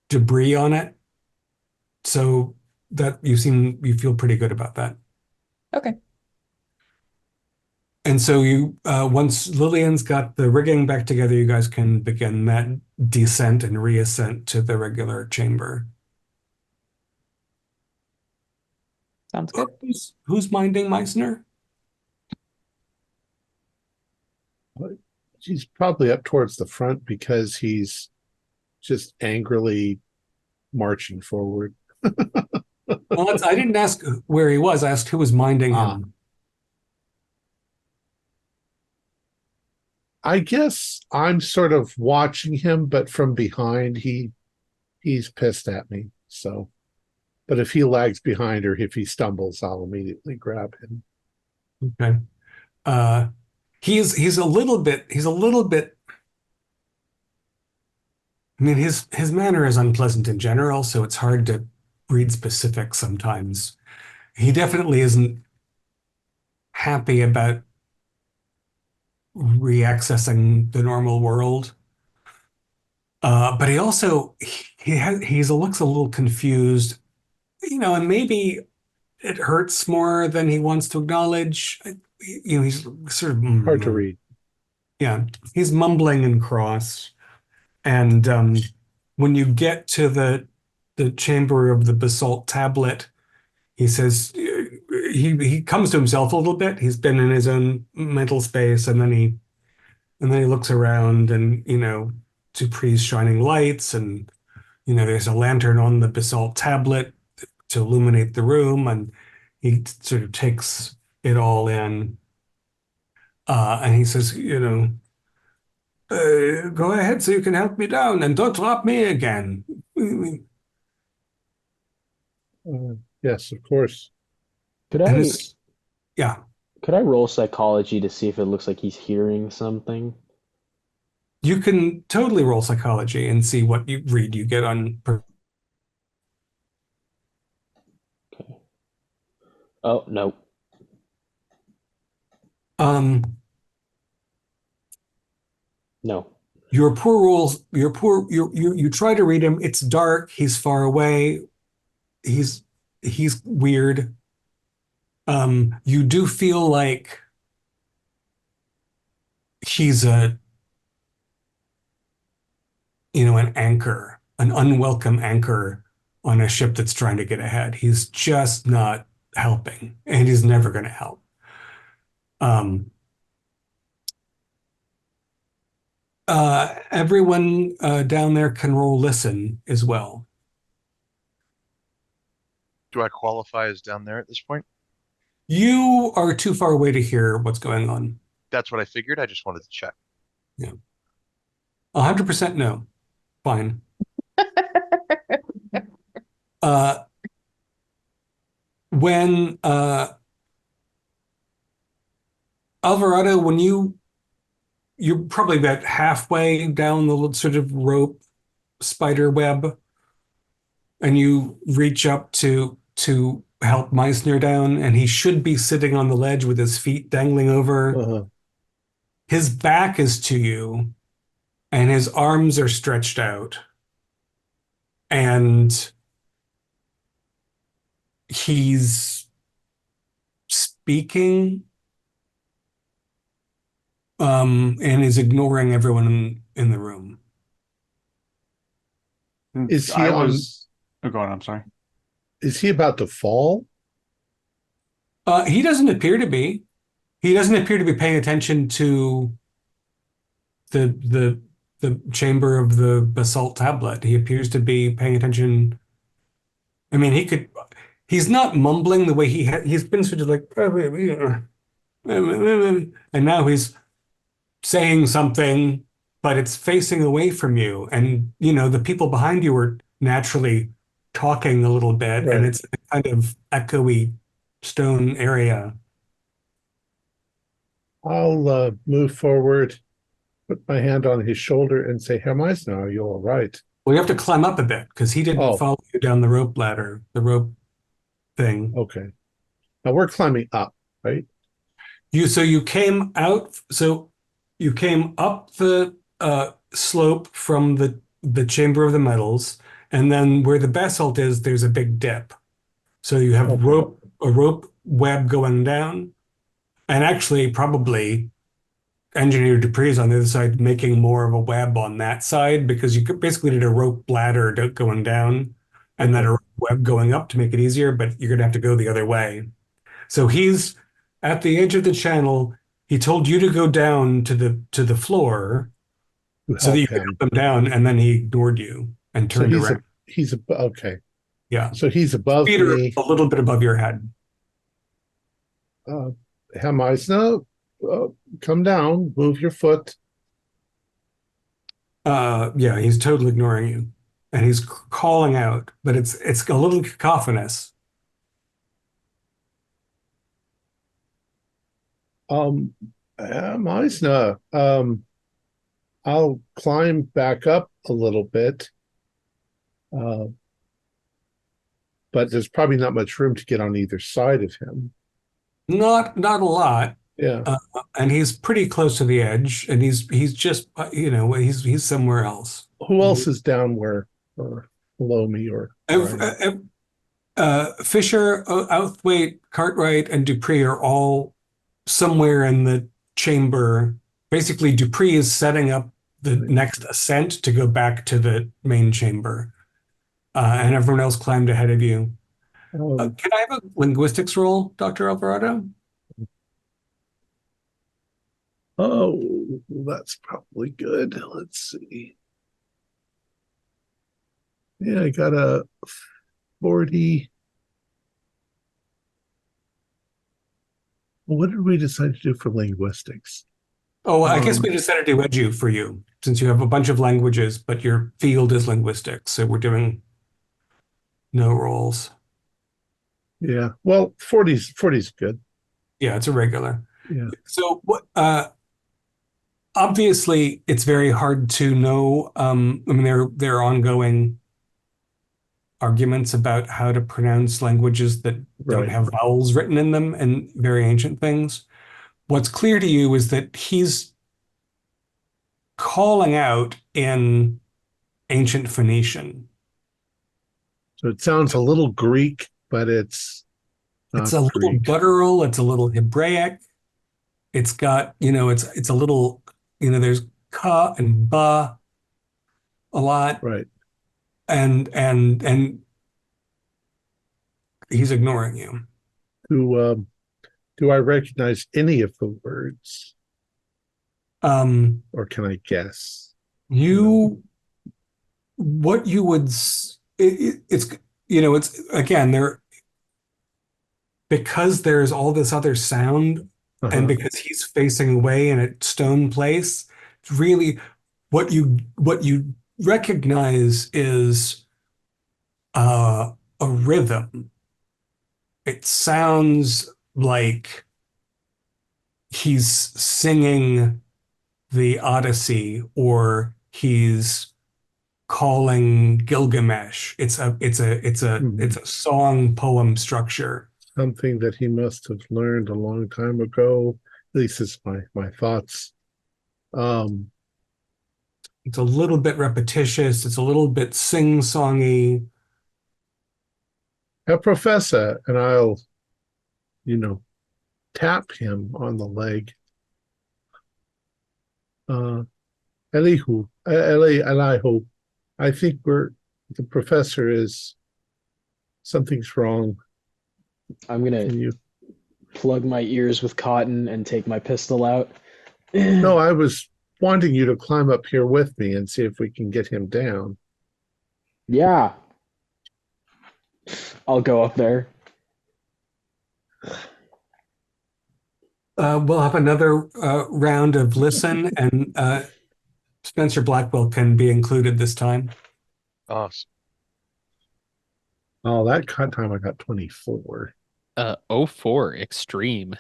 S3: debris on it. So that you feel pretty good about that.
S4: Okay.
S3: And so once Lillian's got the rigging back together, you guys can begin that descent and reascent to the regular chamber.
S4: Sounds good.
S3: Who's minding Meisner?
S1: He's probably up towards the front because he's just angrily marching forward.
S3: Well, I didn't ask where he was. I asked who was minding him.
S1: I guess I'm sort of watching him, but from behind, he's pissed at me. So, but if he lags behind or if he stumbles, I'll immediately grab him.
S3: Okay. He's a little bit. I mean, his manner is unpleasant in general, so it's hard to read specifics sometimes. He definitely isn't happy about reaccessing the normal world. But he also looks a little confused, and maybe it hurts more than he wants to acknowledge. He's sort of
S1: Hard to read.
S3: Yeah, he's mumbling and cross. And when you get to the chamber of the basalt tablet, he says he comes to himself a little bit. He's been in his own mental space, and then he looks around, and Dupree's shining lights, and there's a lantern on the basalt tablet to illuminate the room, and he sort of takes it all in. And he says, go ahead so you can help me down, and don't drop me again.
S1: Yes, of course.
S6: Could I
S3: Yeah.
S6: could I roll psychology to see if it looks like he's hearing something?
S3: You can totally roll psychology and see what you get on.
S6: Okay. Oh, no. No.
S3: Your poor rolls, you try to read him. It's dark. He's far away. He's weird. You do feel like he's an anchor, an unwelcome anchor on a ship that's trying to get ahead. He's just not helping, and he's never going to help. Everyone down there can roll listen as well.
S7: Do I qualify as down there at this point?
S3: You are too far away to hear what's going on.
S7: That's what I figured. I just wanted to check.
S3: Yeah. 100% no. Fine. When Alvarado, when you're probably about halfway down the sort of rope spider web, and you reach up to help Meisner down, and he should be sitting on the ledge with his feet dangling over. His back is to you, and his arms are stretched out, and he's speaking, and is ignoring everyone in the room.
S1: Is he
S2: Oh, go on. I'm sorry.
S1: Is he about to fall?
S3: He doesn't appear to be. He doesn't appear to be paying attention to the the the chamber of the basalt tablet. He appears to be paying attention. I mean, he's not mumbling the way he's been sort of like, and now he's saying something, but it's facing away from you. And, the people behind you are naturally talking a little bit,
S1: Right.
S3: and it's a kind of echoey stone area.
S1: I'll move forward, put my hand on his shoulder, and say, Herr Meisner, are you all right?
S3: Well, you have to climb up a bit because he didn't
S1: Oh.
S3: follow you down the rope ladder, the rope thing.
S1: Okay. Now we're climbing up, right?
S3: So you came out, so you came up the slope from the chamber of the metals, and then where the basalt is, there's a big dip. So you have
S1: Okay.
S3: a rope web going down, and actually probably Engineer Dupree's on the other side making more of a web on that side because you basically did a rope ladder going down and then a rope web going up to make it easier, but you're gonna have to go the other way. So he's at the edge of the channel. He told you to go down to the floor
S1: To
S3: so that you
S1: help
S3: could
S1: him.
S3: help him down, and then he ignored you and
S1: So
S3: turned
S1: he's
S3: around.
S1: okay.
S3: Yeah.
S1: So he's above
S3: Feet are
S1: me.
S3: a little bit above your head.
S1: Herr Meisner, come down, move your foot.
S3: Yeah, he's totally ignoring you. And he's calling out, but it's a little cacophonous.
S1: Herr Meisner, I'll climb back up a little bit. But there's probably not much room to get on either side of him.
S3: Not a lot.
S1: Yeah.
S3: And he's pretty close to the edge, and he's just he's somewhere else.
S1: Who else is down where or below me or
S3: Fisher, Outhwaite, Cartwright, and Dupree are all somewhere in the chamber. Basically, Dupree is setting up the next ascent to go back to the main chamber, and everyone else climbed ahead of you. Can I have a linguistics roll, Dr. Alvarado?
S1: Oh, that's probably good. Let's see. Yeah, I got a 40. What did we decide to do for linguistics?
S3: Oh, I guess we decided to edu for you, since you have a bunch of languages, but your field is linguistics, so we're doing no rolls.
S1: Yeah, well, 40's good.
S3: Yeah, it's a regular.
S1: Yeah.
S3: So obviously it's very hard to know. I mean, there are ongoing arguments about how to pronounce languages that don't have vowels written in them and very ancient things. What's clear to you is that he's calling out in ancient Phoenician.
S1: So it sounds a little Greek, but it's
S3: a little guttural, it's a little Hebraic. It's got, it's a little, there's ka and ba a lot.
S1: Right.
S3: And he's ignoring you.
S1: Do I recognize any of the words? Or can I guess?
S3: What you would, it's again, because there's all this other sound and because he's facing away in a stone place, it's really what you recognize is a rhythm. It sounds like he's singing the Odyssey or he's calling Gilgamesh. It's a song poem structure.
S1: Something that he must have learned a long time ago. At least it's my thoughts.
S3: It's a little bit repetitious. It's a little bit sing-songy.
S1: Herr Professor, and I'll, tap him on the leg. Elihu, I think the professor something's wrong.
S6: I'm gonna plug my ears with cotton and take my pistol out.
S1: No, I was wanting you to climb up here with me and see if we can get him down.
S6: Yeah. I'll go up there.
S3: We'll have another round of listen, and Spencer Blackwell can be included this time.
S7: Awesome.
S1: Oh, that time I got 24.
S5: 04 extreme.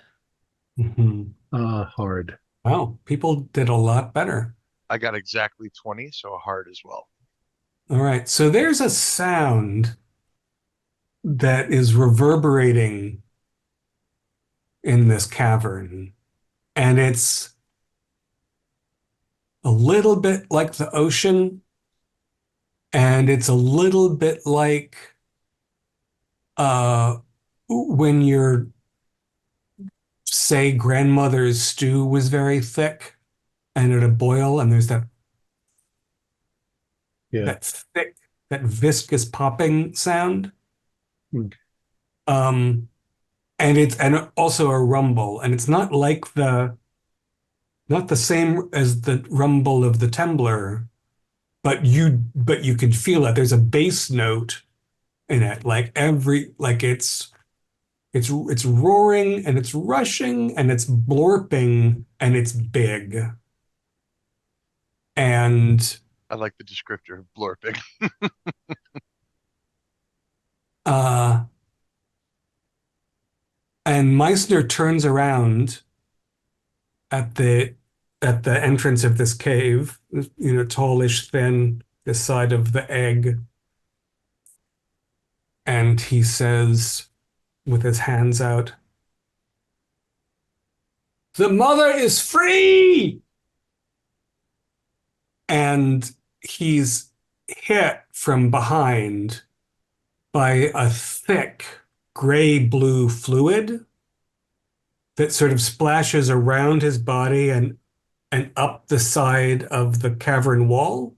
S1: Hard.
S3: Wow, people did a lot better.
S7: I got exactly 20, so hard as well.
S3: All right, so there's a sound that is reverberating in this cavern, and it's a little bit like the ocean, and it's a little bit like when your, say, grandmother's stew was very thick and it'd boil, and there's that thick, that viscous popping sound. And also a rumble, and it's not the same as the rumble of the Temblor, but you can feel it. There's a bass note in it, it's roaring and it's rushing and it's blorping and it's big. And
S7: I like the descriptor of blorping.
S3: And Meisner turns around at the entrance of this cave, tallish, thin, this side of the egg. And he says, with his hands out, "The mother is free!" And he's hit from behind by a thick gray-blue fluid that sort of splashes around his body and up the side of the cavern wall.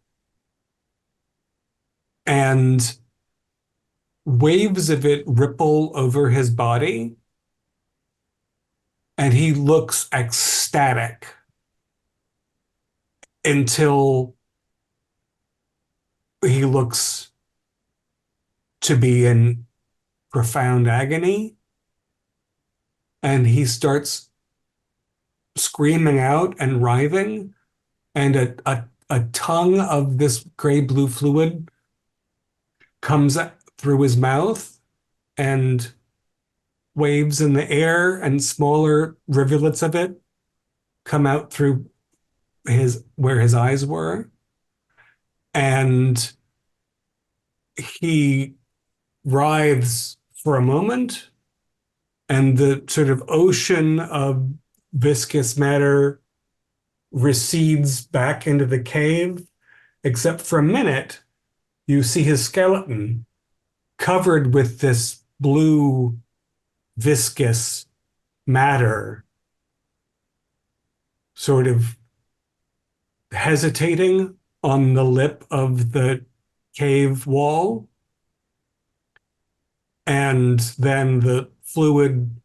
S3: And waves of it ripple over his body, and he looks ecstatic until he looks to be in profound agony, and he starts screaming out and writhing, and a tongue of this gray-blue fluid comes through his mouth and waves in the air, and smaller rivulets of it come out through where his eyes were. And he writhes for a moment, and the sort of ocean of viscous matter recedes back into the cave, except for a minute, you see his skeleton covered with this blue viscous matter, sort of hesitating on the lip of the cave wall. And then the fluid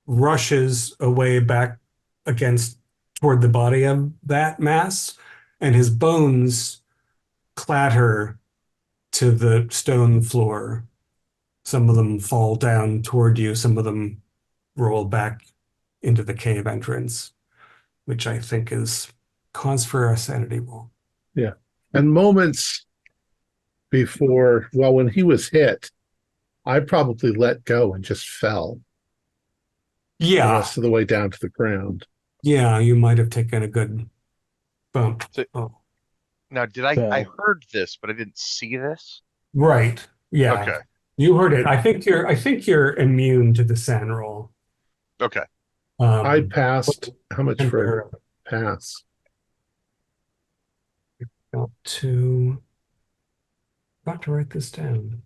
S3: rushes away back toward the body of that mass, and his bones clatter to the stone floor. Some of them fall down toward you, some of them roll back into the cave entrance, which I think is cause for a sanity roll.
S1: Yeah. And moments before, well, when he was hit, I probably let go and just fell the rest of the way down to the ground.
S3: Yeah, you might have taken a good bump.
S7: Now, I heard this, but I didn't see this?
S3: Right. Yeah.
S7: Okay.
S3: You heard it. I think you're immune to the SAN roll.
S7: Okay.
S1: I passed. How much for a pass?
S3: Got to write this down.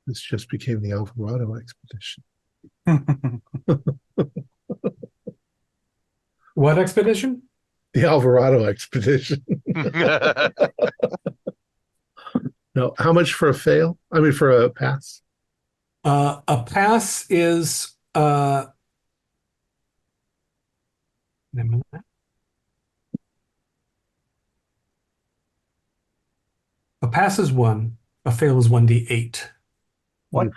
S1: This just became the Alvarado expedition.
S3: What expedition?
S1: The Alvarado expedition. No, how much for a fail? I mean, for a pass?
S3: A pass is a pass is 1. A fail is 1d8.
S2: What?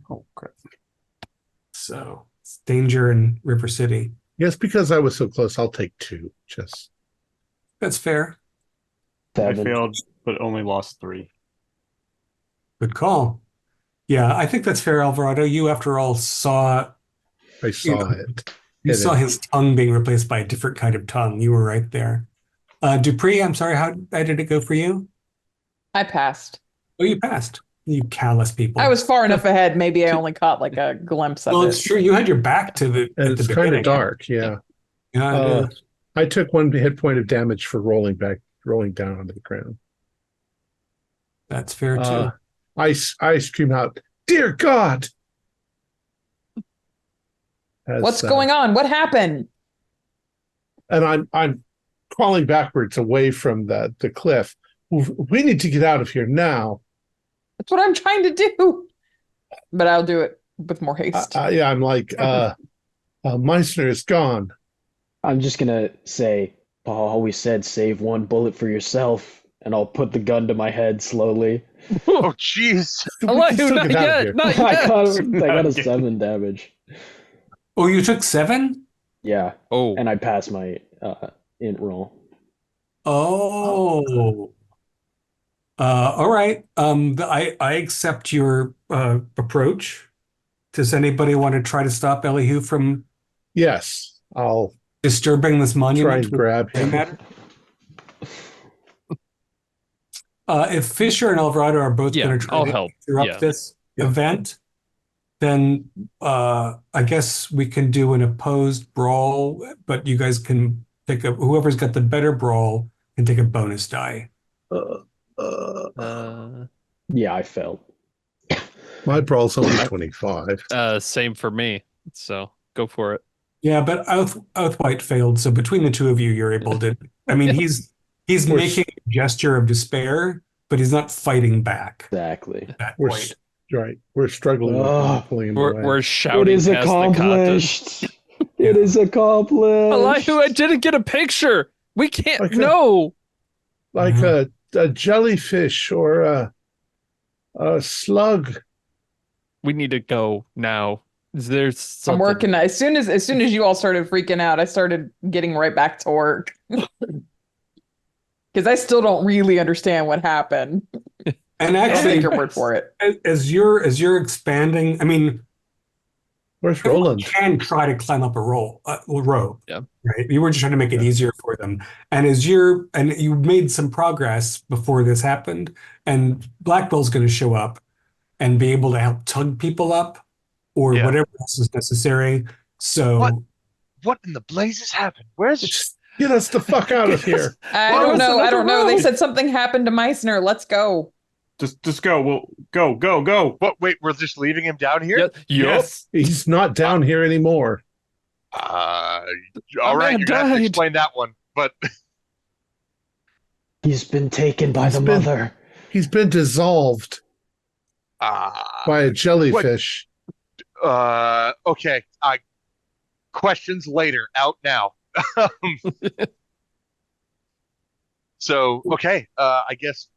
S2: Oh, crap.
S3: So it's danger in River City.
S1: Yes, because I was so close, I'll take 2. Just
S3: That's fair.
S2: I
S6: 7.
S2: failed, but only lost 3.
S3: Good call. Yeah, I think that's fair, Alvarado. You, after all, saw
S1: I saw it.
S3: you
S1: Hit
S3: saw
S1: it.
S3: his tongue being replaced by a different kind of tongue. You were right there. Dupree, I'm sorry, how did it go for you?
S4: I passed.
S3: Oh, you passed. You callous people.
S4: I was far enough ahead. Maybe I only caught like a glimpse of
S3: Well,
S4: it.
S3: it's true. You had your back to the
S1: And
S3: at the
S1: it's kind of
S3: beginning.
S1: dark, yeah.
S3: Yeah, it is.
S1: I took 1 hit point of damage for rolling down onto the ground.
S3: That's fair too.
S1: I scream out, "Dear God!"
S4: What's going on? What happened?
S1: And I'm crawling backwards away from the cliff. We need to get out of here now.
S4: That's what I'm trying to do. But I'll do it with more haste.
S1: Yeah, I'm like, Meisner is gone.
S6: I'm just gonna say, Paul always said, save 1 bullet for yourself, and I'll put the gun to my head slowly.
S7: Oh, jeez.
S1: We can still
S5: Not
S1: get out of
S5: yet.
S1: here.
S5: Not
S6: I
S5: yet.
S6: got a 7 damage.
S3: Oh, you took 7?
S6: Yeah,
S5: Oh,
S6: and I passed my int roll.
S3: Oh. All right. I accept your approach. Does anybody want to try to stop Elihu from
S1: Yes, I'll
S3: disturbing this monument?
S1: try and grab him.
S3: Matter? If Fisher and Alvarado are both
S5: Yeah,
S3: going to try
S5: I'll
S3: to
S5: help.
S3: interrupt
S5: Yeah.
S3: this
S1: Yeah.
S3: event, then I guess we can do an opposed brawl, but you guys can pick up whoever's got the better brawl can take a bonus die.
S6: Yeah, I failed.
S1: My brawl's only 25.
S5: Same for me. So go for it.
S3: Yeah, but Outhwaite failed, so between the two of you, you're able to. I mean, he's
S1: We're
S3: making a gesture of despair, but he's not fighting back
S6: Exactly.
S3: at that
S1: We're
S3: point.
S1: right. We're struggling with him,
S6: Ugh.
S1: pulling him
S5: We're
S1: away.
S5: we're
S6: It
S5: shouting
S6: is
S5: past the cottage.
S6: accomplished. It is accomplished.
S5: Elihu, I didn't get a picture. We can't.
S1: Okay.
S5: No.
S1: Like a jellyfish or a slug.
S5: We need to go now. There's
S4: I'm
S5: something.
S4: working. As soon as you all started freaking out, I started getting right back to work. Because I still don't really understand what happened.
S3: And
S4: I'll
S3: actually,
S4: take your word for it.
S3: as you're expanding, I mean,
S1: Where's
S3: everyone
S1: Roland?
S3: can try to climb up a rope.
S5: Yeah.
S3: Right. You were just trying to make it easier for them. And you made some progress before this happened, and Black Bull's going to show up and be able to help tug people up or
S7: Yeah.
S3: whatever else is necessary. So
S7: What in the blazes happened? Where's
S1: Just get us the fuck out of here.
S4: I
S7: Well,
S4: don't
S7: it's
S4: know. I
S7: another
S4: don't know. They
S7: road.
S4: said something happened to Meisner. Let's go.
S2: Just go. We'll go.
S7: what? Wait, we're just leaving him down here?
S5: Yup.
S2: Yes.
S1: He's not down here anymore.
S7: All
S5: My
S7: right,
S5: man
S7: you're gonna have to
S5: died.
S7: explain that one. But
S6: He's been taken by the mother.
S1: He's been dissolved by a jellyfish.
S7: okay. Questions later. Out now. So okay. I guess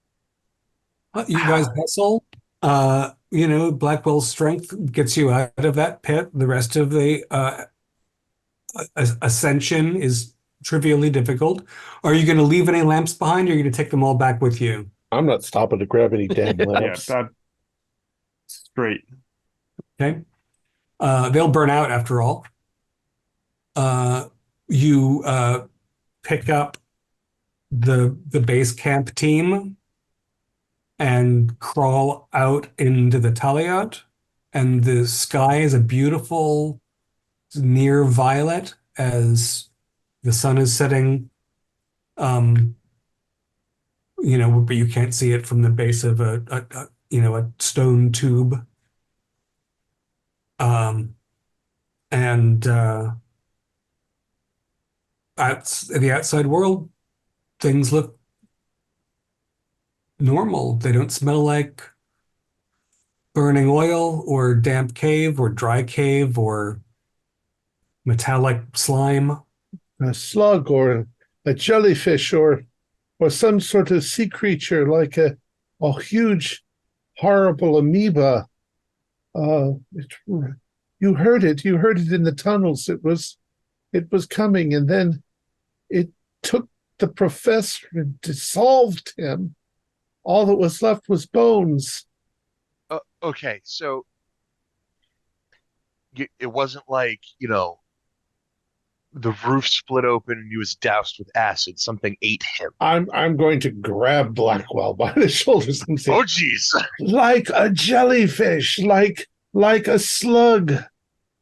S3: you guys hustle. Blackwell's strength gets you out of that pit. The rest of the ascension is trivially difficult. Are you going to leave any lamps behind, or are you going to take them all back with you?
S1: I'm not stopping to grab any damn
S2: Yeah.
S1: lamps.
S2: That's straight.
S3: Okay. They'll burn out after all. You pick up the base camp team and crawl out into the Taliot, and the sky is a beautiful near violet as the sun is setting. But you can't see it from the base of a stone tube. in the outside world, things look normal. They don't smell like burning oil or damp cave or dry cave or metallic slime.
S1: A slug or a jellyfish or some sort of sea creature like a huge, horrible amoeba. You heard it. You heard it in the tunnels. It was coming, and then it took the professor and dissolved him. All that was left was bones.
S7: Okay, so it wasn't like, the roof split open and he was doused with acid. Something ate him.
S1: I'm going to grab Blackwell by the shoulders and say,
S7: "Oh, geez,
S1: like a jellyfish, like a slug.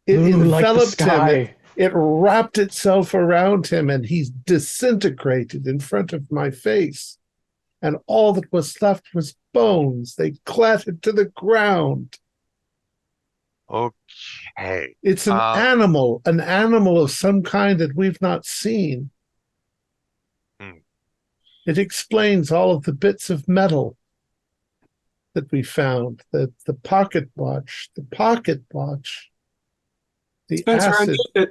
S1: It enveloped him. It wrapped itself around him, and he's disintegrated in front of my face. And all that was left was bones. They clattered to the ground."
S7: Okay.
S1: It's an animal of some kind that we've not seen. It explains all of the bits of metal that we found, the pocket watch, the
S3: Spencer, I
S1: acid.
S3: know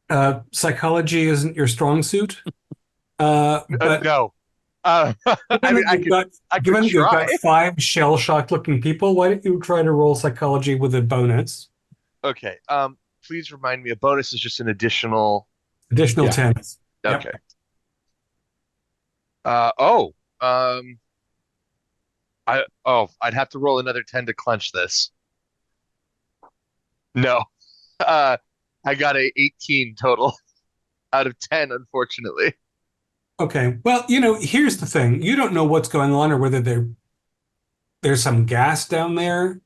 S3: that psychology isn't your strong suit, but
S7: No. I mean, I could
S3: you've got
S7: try.
S3: 5 shell-shocked looking people, why don't you try to roll psychology with a bonus?
S7: Okay. Please remind me, a bonus is just an additional
S3: 10.
S7: Okay.
S3: Yep.
S7: I'd have to roll another 10 to clench this. No. I got a 18 total out of 10, unfortunately.
S3: Okay. Well, here's the thing. You don't know what's going on or whether there's some gas down there.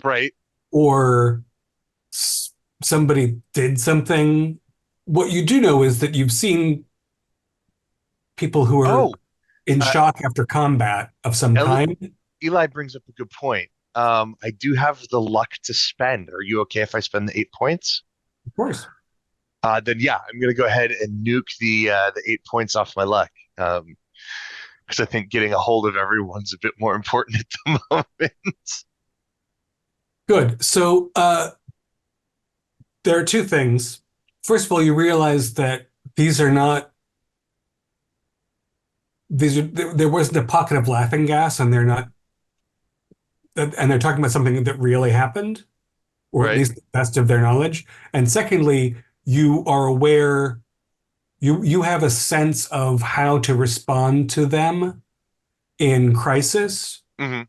S7: Right.
S3: Or somebody did something. What you do know is that you've seen people who are in shock after combat of some kind.
S7: Eli brings up a good point. I do have the luck to spend. Are you okay if I spend the 8 points?
S3: Of course.
S7: Then yeah, I'm gonna go ahead and nuke the 8 points off my luck. Because I think getting a hold of everyone's a bit more important at the moment.
S3: Good. So there are 2 things. First of all, you realize that there wasn't a pocket of laughing gas, and they're talking about something that really happened, or at least the best of their knowledge. And secondly, you are aware, you have a sense of how to respond to them in crisis.
S7: Mm-hmm.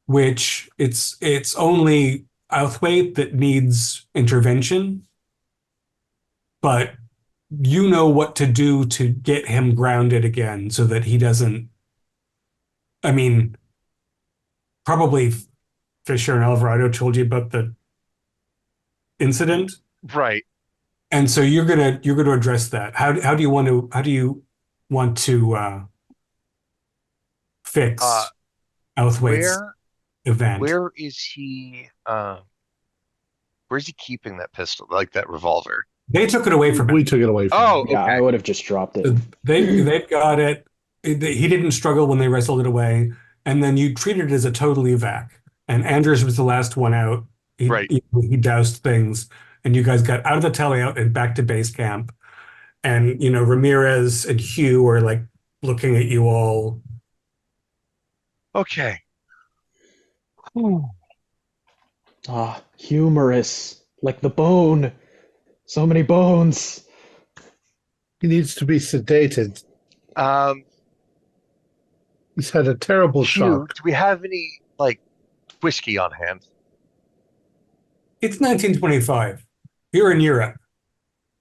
S3: Which it's only Outhwaite that needs intervention, but you know what to do to get him grounded again so that he doesn't. I mean, probably Fisher and Alvarado told you about the incident,
S7: right?
S3: And so you're gonna address that. How do you want to fix Outhwaite's event?
S7: Where is he? Where's he keeping that pistol, like that revolver?
S3: They took it away from him.
S1: We took it away from him.
S7: Oh,
S6: Yeah,
S7: okay.
S6: I would have just dropped it.
S3: They've got it. He didn't struggle when they wrestled it away, and then you treated it as a total evac. And Andrews was the last one out. He doused things, and you guys got out of the teleout and back to base camp. And Ramirez and Hugh are like looking at you all.
S7: Okay.
S6: Humorous, like the bone. So many bones.
S1: He needs to be sedated. He's had a terrible shock.
S7: Do we have any whiskey on hand?
S3: It's 1925. You're in Europe.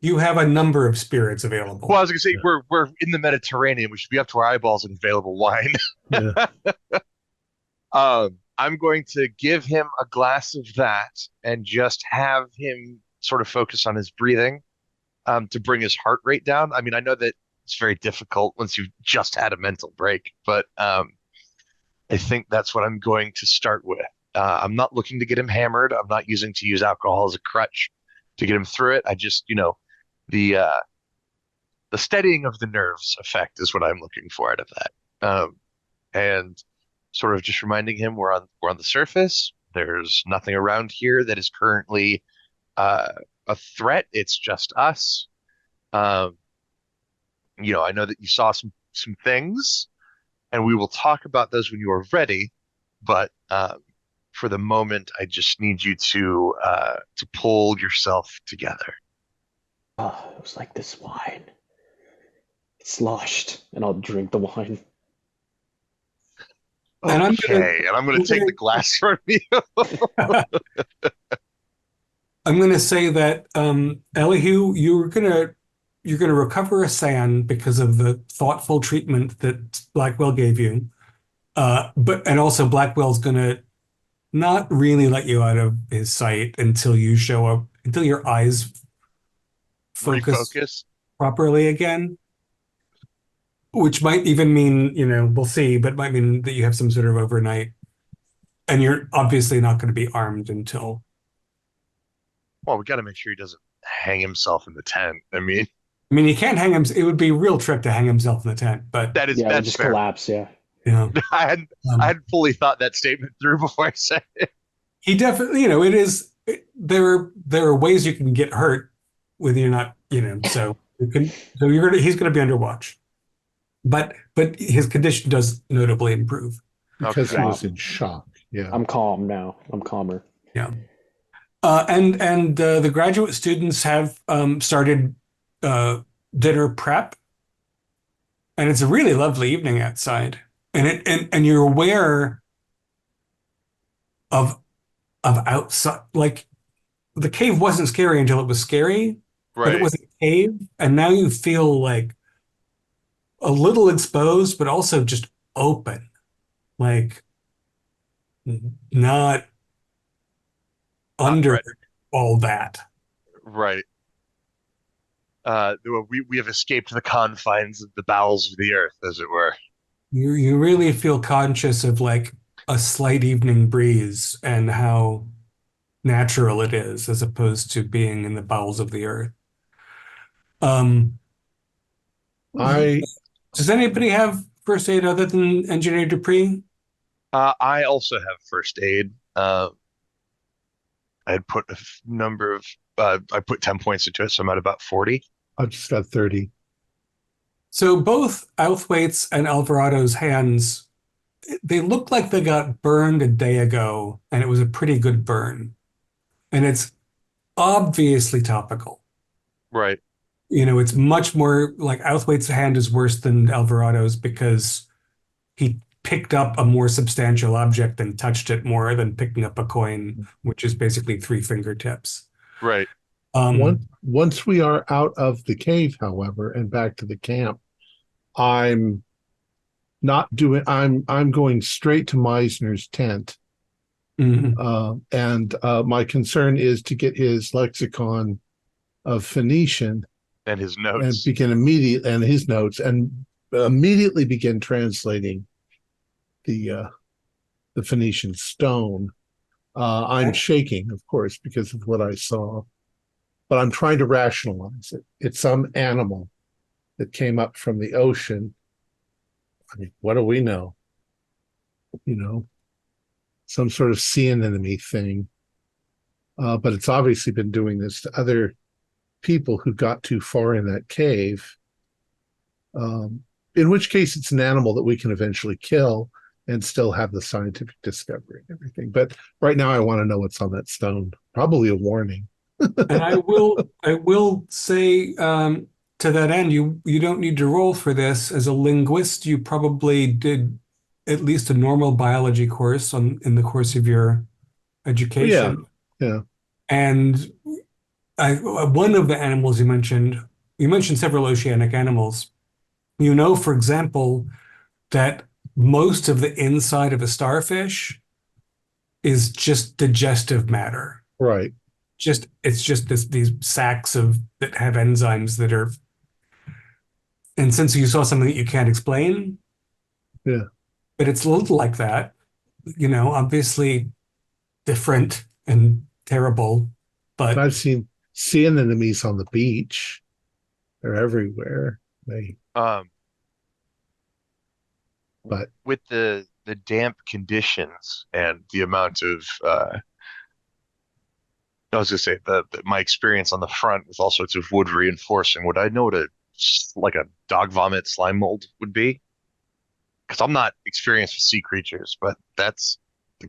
S3: You have a number of spirits available.
S7: Well, I was going to say, we're in the Mediterranean. We should be up to our eyeballs in available wine.
S1: Yeah.
S7: I'm going to give him a glass of that and just have him sort of focus on his breathing to bring his heart rate down. I mean, I know that it's very difficult once you've just had a mental break, but I think that's what I'm going to start with. I'm not looking to get him hammered. I'm not use alcohol as a crutch to get him through it. I just, the steadying of the nerves effect is what I'm looking for out of that. And sort of just reminding him we're on the surface. There's nothing around here that is currently a threat. It's just us. Um, I know that you saw some things, and we will talk about those when you are ready. But for the moment, I just need you to pull yourself together.
S6: Oh, it was like this wine. It's sloshed, and I'll drink the wine.
S3: And
S7: Okay, and I'm gonna take the glass from you.
S3: I'm gonna say that Elihu, you're gonna recover a sand because of the thoughtful treatment that Blackwell gave you. And also Blackwell's gonna not really let you out of his sight until you show up, until your eyes focus
S7: Refocus.
S3: properly again. Which might even mean, we'll see, but might mean that you have some sort of overnight. And you're obviously not going to be armed until.
S7: Well, we got to make sure he doesn't hang himself in the tent. I mean,
S3: he can't hang him. It would be a real trick to hang himself in the tent, but
S7: that's
S6: just
S7: fair.
S6: Collapse. Yeah.
S3: Yeah.
S7: I hadn't fully thought that statement through before I said it.
S3: He definitely, it is. There are ways you can get hurt when you're not, So he's going to be under watch. But his condition does notably improve.
S1: Because he was in shock. Yeah.
S6: I'm calm now. I'm calmer.
S3: Yeah. And the graduate students have started dinner prep. And it's a really lovely evening outside. And you're aware of outside, like the cave wasn't scary until it was scary.
S7: Right.
S3: But it was a cave, and now you feel like a little exposed, but also just open, like not under all that.
S7: Right. We have escaped the confines of the bowels of the earth, as it were.
S3: You really feel conscious of like a slight evening breeze and how natural it is, as opposed to being in the bowels of the earth. Does anybody have first aid other than Engineer Dupree?
S7: I also have first aid. I had put a number of I put 10 points into it, so I'm at about 40.
S1: I've just got 30.
S3: So both Outhwaite's and Alvarado's hands, they look like they got burned a day ago, and it was a pretty good burn. And it's obviously topical.
S7: Right.
S3: It's much more like Outhwaite's hand is worse than Alvarado's because he picked up a more substantial object and touched it more than picking up a coin, which is basically 3 fingertips.
S7: Right.
S1: Once we are out of the cave, however, and back to the camp, I'm going straight to Meisner's tent.
S3: Mm-hmm.
S1: And my concern is to get his lexicon of Phoenician
S7: and his notes
S1: and his notes and immediately begin translating the Phoenician stone. I'm shaking, of course, because of what I saw, but I'm trying to rationalize it. It's some animal that came up from the ocean. I mean, what do we know? Some sort of sea anemone thing. But it's obviously been doing this to other people who got too far in that cave. In which case it's an animal that we can eventually kill and still have the scientific discovery and everything. But right now I want to know what's on that stone. Probably a warning.
S3: And I will say to that end, you don't need to roll for this. As a linguist, you probably did at least a normal biology course in the course of your education.
S1: Yeah.
S3: And one of the animals you mentioned several oceanic animals. For example, that most of the inside of a starfish is just digestive matter.
S1: Right.
S3: It's just these sacs that have enzymes that are. And since you saw something that you can't explain,
S1: yeah,
S3: but it's a little like that, obviously different and terrible. But
S1: I've seen sea anemones on the beach. They're everywhere. They,
S7: Um,
S1: but
S7: with the damp conditions and the amount of I was gonna say my experience on the front with all sorts of wood reinforcing, would I know what like a dog vomit slime mold would be? Because I'm not experienced with sea creatures, but that's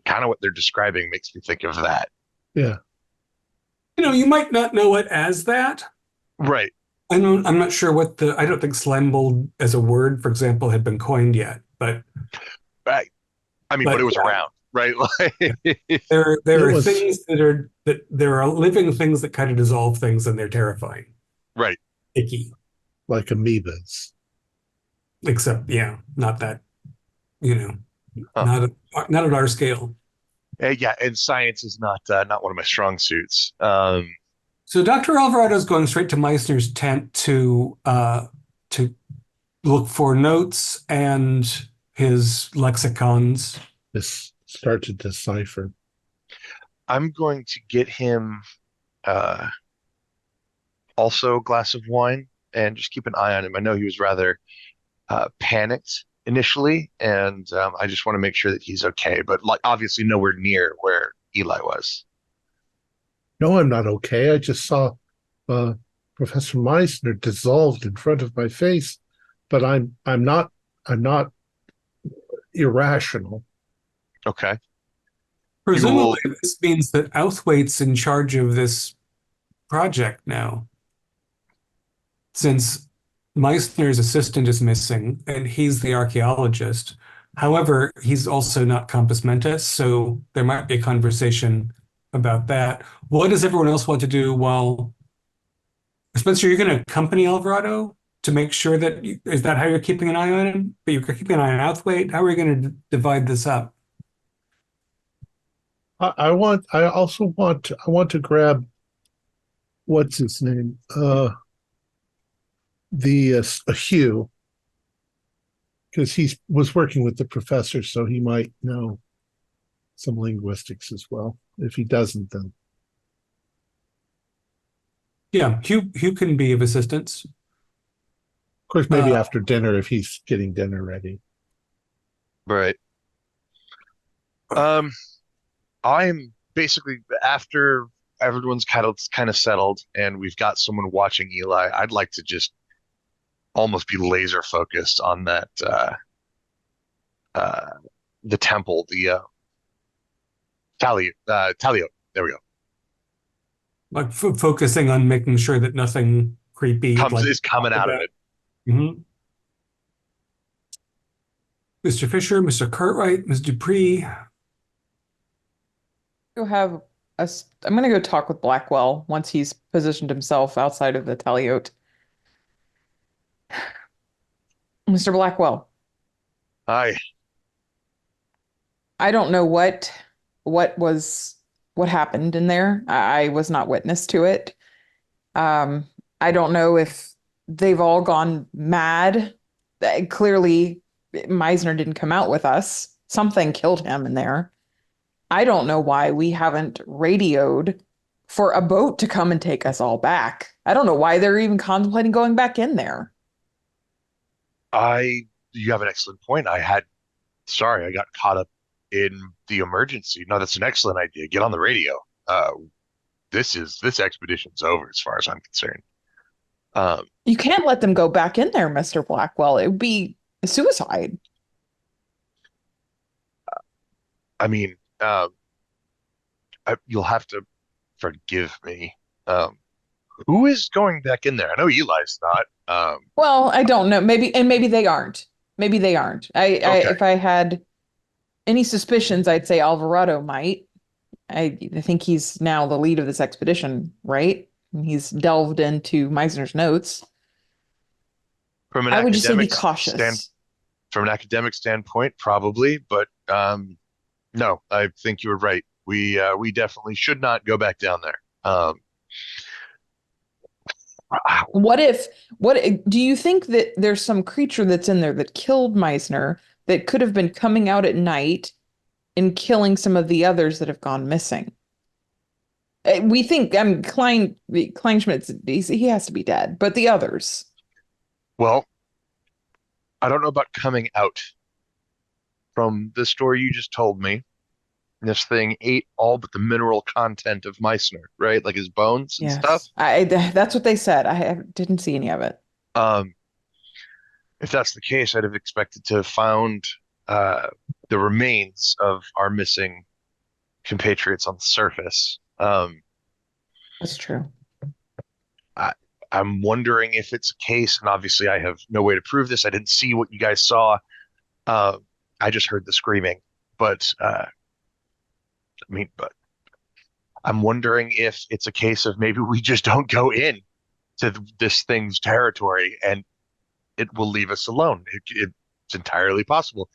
S7: kind of what they're describing makes me think of that.
S1: yeah,
S3: You might not know it as that.
S7: Right.
S3: I'm not sure I don't think slime mold as a word, for example, had been coined yet, but
S7: Right. I mean, but it was
S3: yeah,
S7: around, right? Like,
S3: there
S1: it
S3: are
S1: was
S3: things that there are living things that kind of dissolve things and they're terrifying,
S7: right.
S3: icky,
S1: like amoebas.
S3: except not that, you know,
S7: Huh.
S3: not at our scale.
S7: Yeah, and science is not one of my strong suits.
S3: So Dr. Alvarado is going straight to Meisner's tent to look for notes and his lexicons.
S1: This start to decipher.
S7: I'm going to get him uh, also a glass of wine and just keep an eye on him. I know he was rather panicked initially, and I just want to make sure that he's okay. But like, obviously, nowhere near where Eli was.
S1: No, I'm not okay. I just saw Professor Meisner dissolved in front of my face, but I'm not irrational.
S7: Okay.
S3: Presumably, this means that Outhwaite's in charge of this project now, since Meissner's assistant is missing and he's the archaeologist. However, he's also not compos mentis, so there might be a conversation about that. What does everyone else want to do while Spencer, you're going to accompany Alvarado to make sure that is that how you're keeping an eye on him? But you're keeping an eye on Outhwaite? How are we going to divide this up?
S1: I also want to grab what's his name? Hugh, because he was working with the professor, so he might know some linguistics as well. If he doesn't, then
S3: Yeah, Hugh can be of assistance.
S1: of course maybe after dinner if he's getting dinner ready.
S7: Right. I'm basically after everyone's kind of settled and we've got someone watching Eli, I'd like to just almost be laser focused on that the temple, the Talio. There we go.
S3: Like focusing on making sure that nothing creepy
S7: Is coming out of it.
S3: Mm-hmm. Mr. Fisher, Mr. Cartwright, Ms. Dupree.
S4: I'm going to go talk with Blackwell once he's positioned himself outside of the Taliote. Mr. Blackwell.
S7: Hi.
S4: I don't know what happened in there. I was not witness to it. I don't know if they've all gone mad. Clearly, Meisner didn't come out with us. Something killed him in there. I don't know why we haven't radioed for a boat to come and take us all back. I don't know why they're even contemplating going back in there.
S7: You have an excellent point. I got caught up in the emergency. No, that's an excellent idea. Get on the radio. This expedition's over as far as I'm concerned.
S4: You can't let them go back in there, Mr. Blackwell. It would be a suicide.
S7: I mean, you'll have to forgive me. Who is going back in there? I know Eli's not.
S4: Well, I don't know. Maybe they aren't. Maybe they aren't.
S7: Okay.
S4: If I had any suspicions, I'd say Alvarado might. I think he's now the lead of this expedition, right? And he's delved into Meisner's notes. I would just say be cautious.
S7: From an academic standpoint, probably, but no, I think you were right. We definitely should not go back down there.
S4: What do you think that there's some creature that's in there that killed Meisner that could have been coming out at night and killing some of the others that have gone missing? We think Kleinschmidt, he has to be dead, but the others.
S7: Well, I don't know about coming out. From the story you just told me, this thing ate all but the mineral content of Meisner, right? Like his bones and stuff.
S4: Yes. That's what they said. Didn't see any of it.
S7: Um, if that's the case, I'd have expected to have found uh, the remains of our missing compatriots on the surface.
S4: That's true.
S7: I, I'm wondering if it's a case, and obviously I have no way to prove this. I didn't see what you guys saw. Uh, I just heard the screaming, but but I'm wondering if it's a case of maybe we just don't go in to this thing's territory and it will leave us alone. It's entirely possible.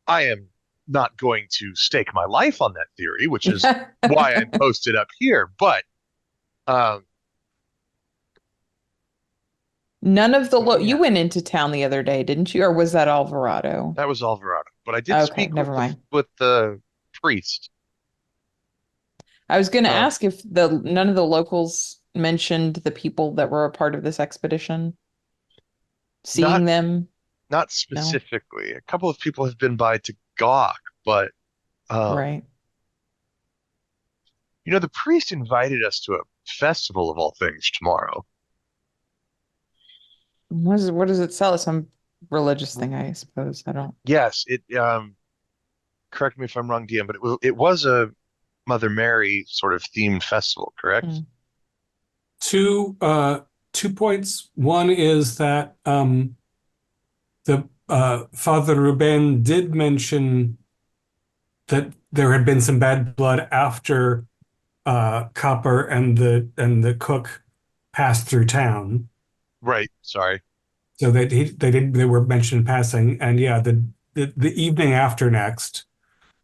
S7: I am not going to stake my life on that theory, which is why I'm posted up here. But um,
S4: None of the you
S7: yeah,
S4: went into town the other day, didn't you? Or was that Alvarado?
S7: that was Alvarado. But I did
S4: Okay,
S7: speak
S4: never mind.
S7: with the priest.
S4: I was going to
S7: Um,
S4: ask if none of the locals mentioned the people that were a part of this expedition,
S7: not
S4: seeing them.
S7: not
S4: No,
S7: specifically. A couple of people have been by to gawk, but um,
S4: right.
S7: the priest invited us to a festival of all things tomorrow.
S4: What does it sell? Some religious thing, I suppose. I don't.
S7: Yes, it correct me if I'm wrong, DM, but it was a Mother Mary sort of themed festival, correct?
S4: Mm.
S3: Two points. One is that the Father Ruben did mention that there had been some bad blood after Copper and the cook passed through town.
S7: Right. Sorry.
S3: So that they were mentioned in passing, and yeah, the evening after next,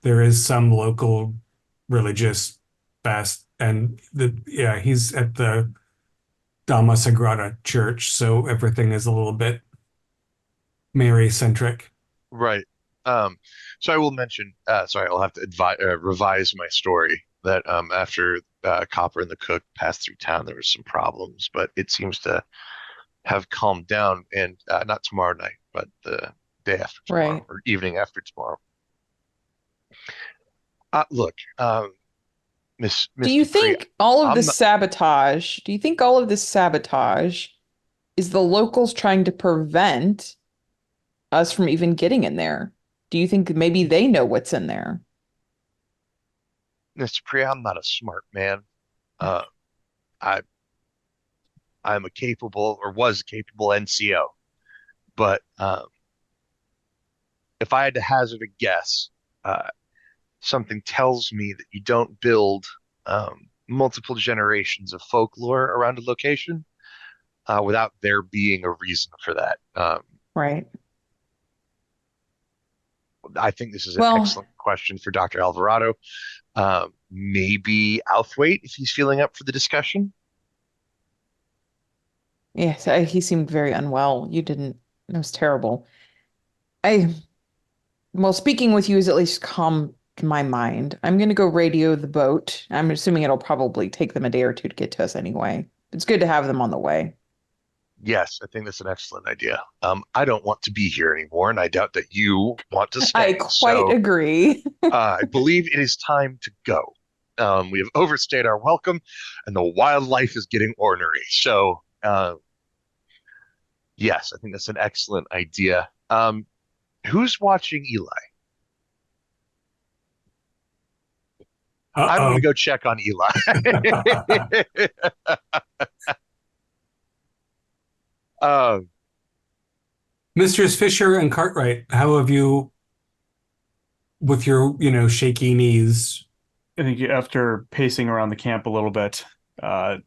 S3: there is some local religious fest, and he's at the Dama Sagrada Church, so everything is a little bit Mary centric.
S7: Right. So I will mention. Sorry, I'll have to revise my story. That after Copper and the cook passed through town, there was some problems, but it seems to have calmed down, and not tomorrow night, but the day after tomorrow,
S4: Right.
S7: or evening after tomorrow. Look, Miss
S4: Do you
S7: Mr. Pre,
S4: think all of
S7: I'm
S4: this
S7: not,
S4: sabotage, do you think all of this sabotage is the locals trying to prevent us from even getting in there? Do you think maybe they know what's in there?
S7: Mr. Pre, I'm not a smart man. Uh, I I'm a capable or was a capable NCO, but if I had to hazard a guess, uh, something tells me that you don't build multiple generations of folklore around a location without there being a reason for that.
S4: Right.
S7: I think this is an
S4: Well,
S7: excellent question for Dr. Alvarado. Maybe Althwaite, if he's feeling up for the discussion.
S4: yes, he seemed very unwell. You didn't. It was terrible. I, well, speaking with you has at least calmed my mind. I'm going to go radio the boat. I'm assuming it'll probably take them a day or two to get to us anyway. It's good to have them on the way.
S7: Yes, I think that's an excellent idea. I don't want to be here anymore, and I doubt that you want to
S4: I
S7: stay.
S4: quite
S7: So
S4: agree.
S7: I believe it is time to go. We have overstayed our welcome, and the wildlife is getting ornery. So, yes, I think that's an excellent idea. Who's watching Eli? I'm going
S3: Uh-oh.
S7: to go check on Eli. Um,
S3: Misters Fisher and Cartwright, how have you, with your, shaky knees?
S2: I think after pacing around the camp a little bit, go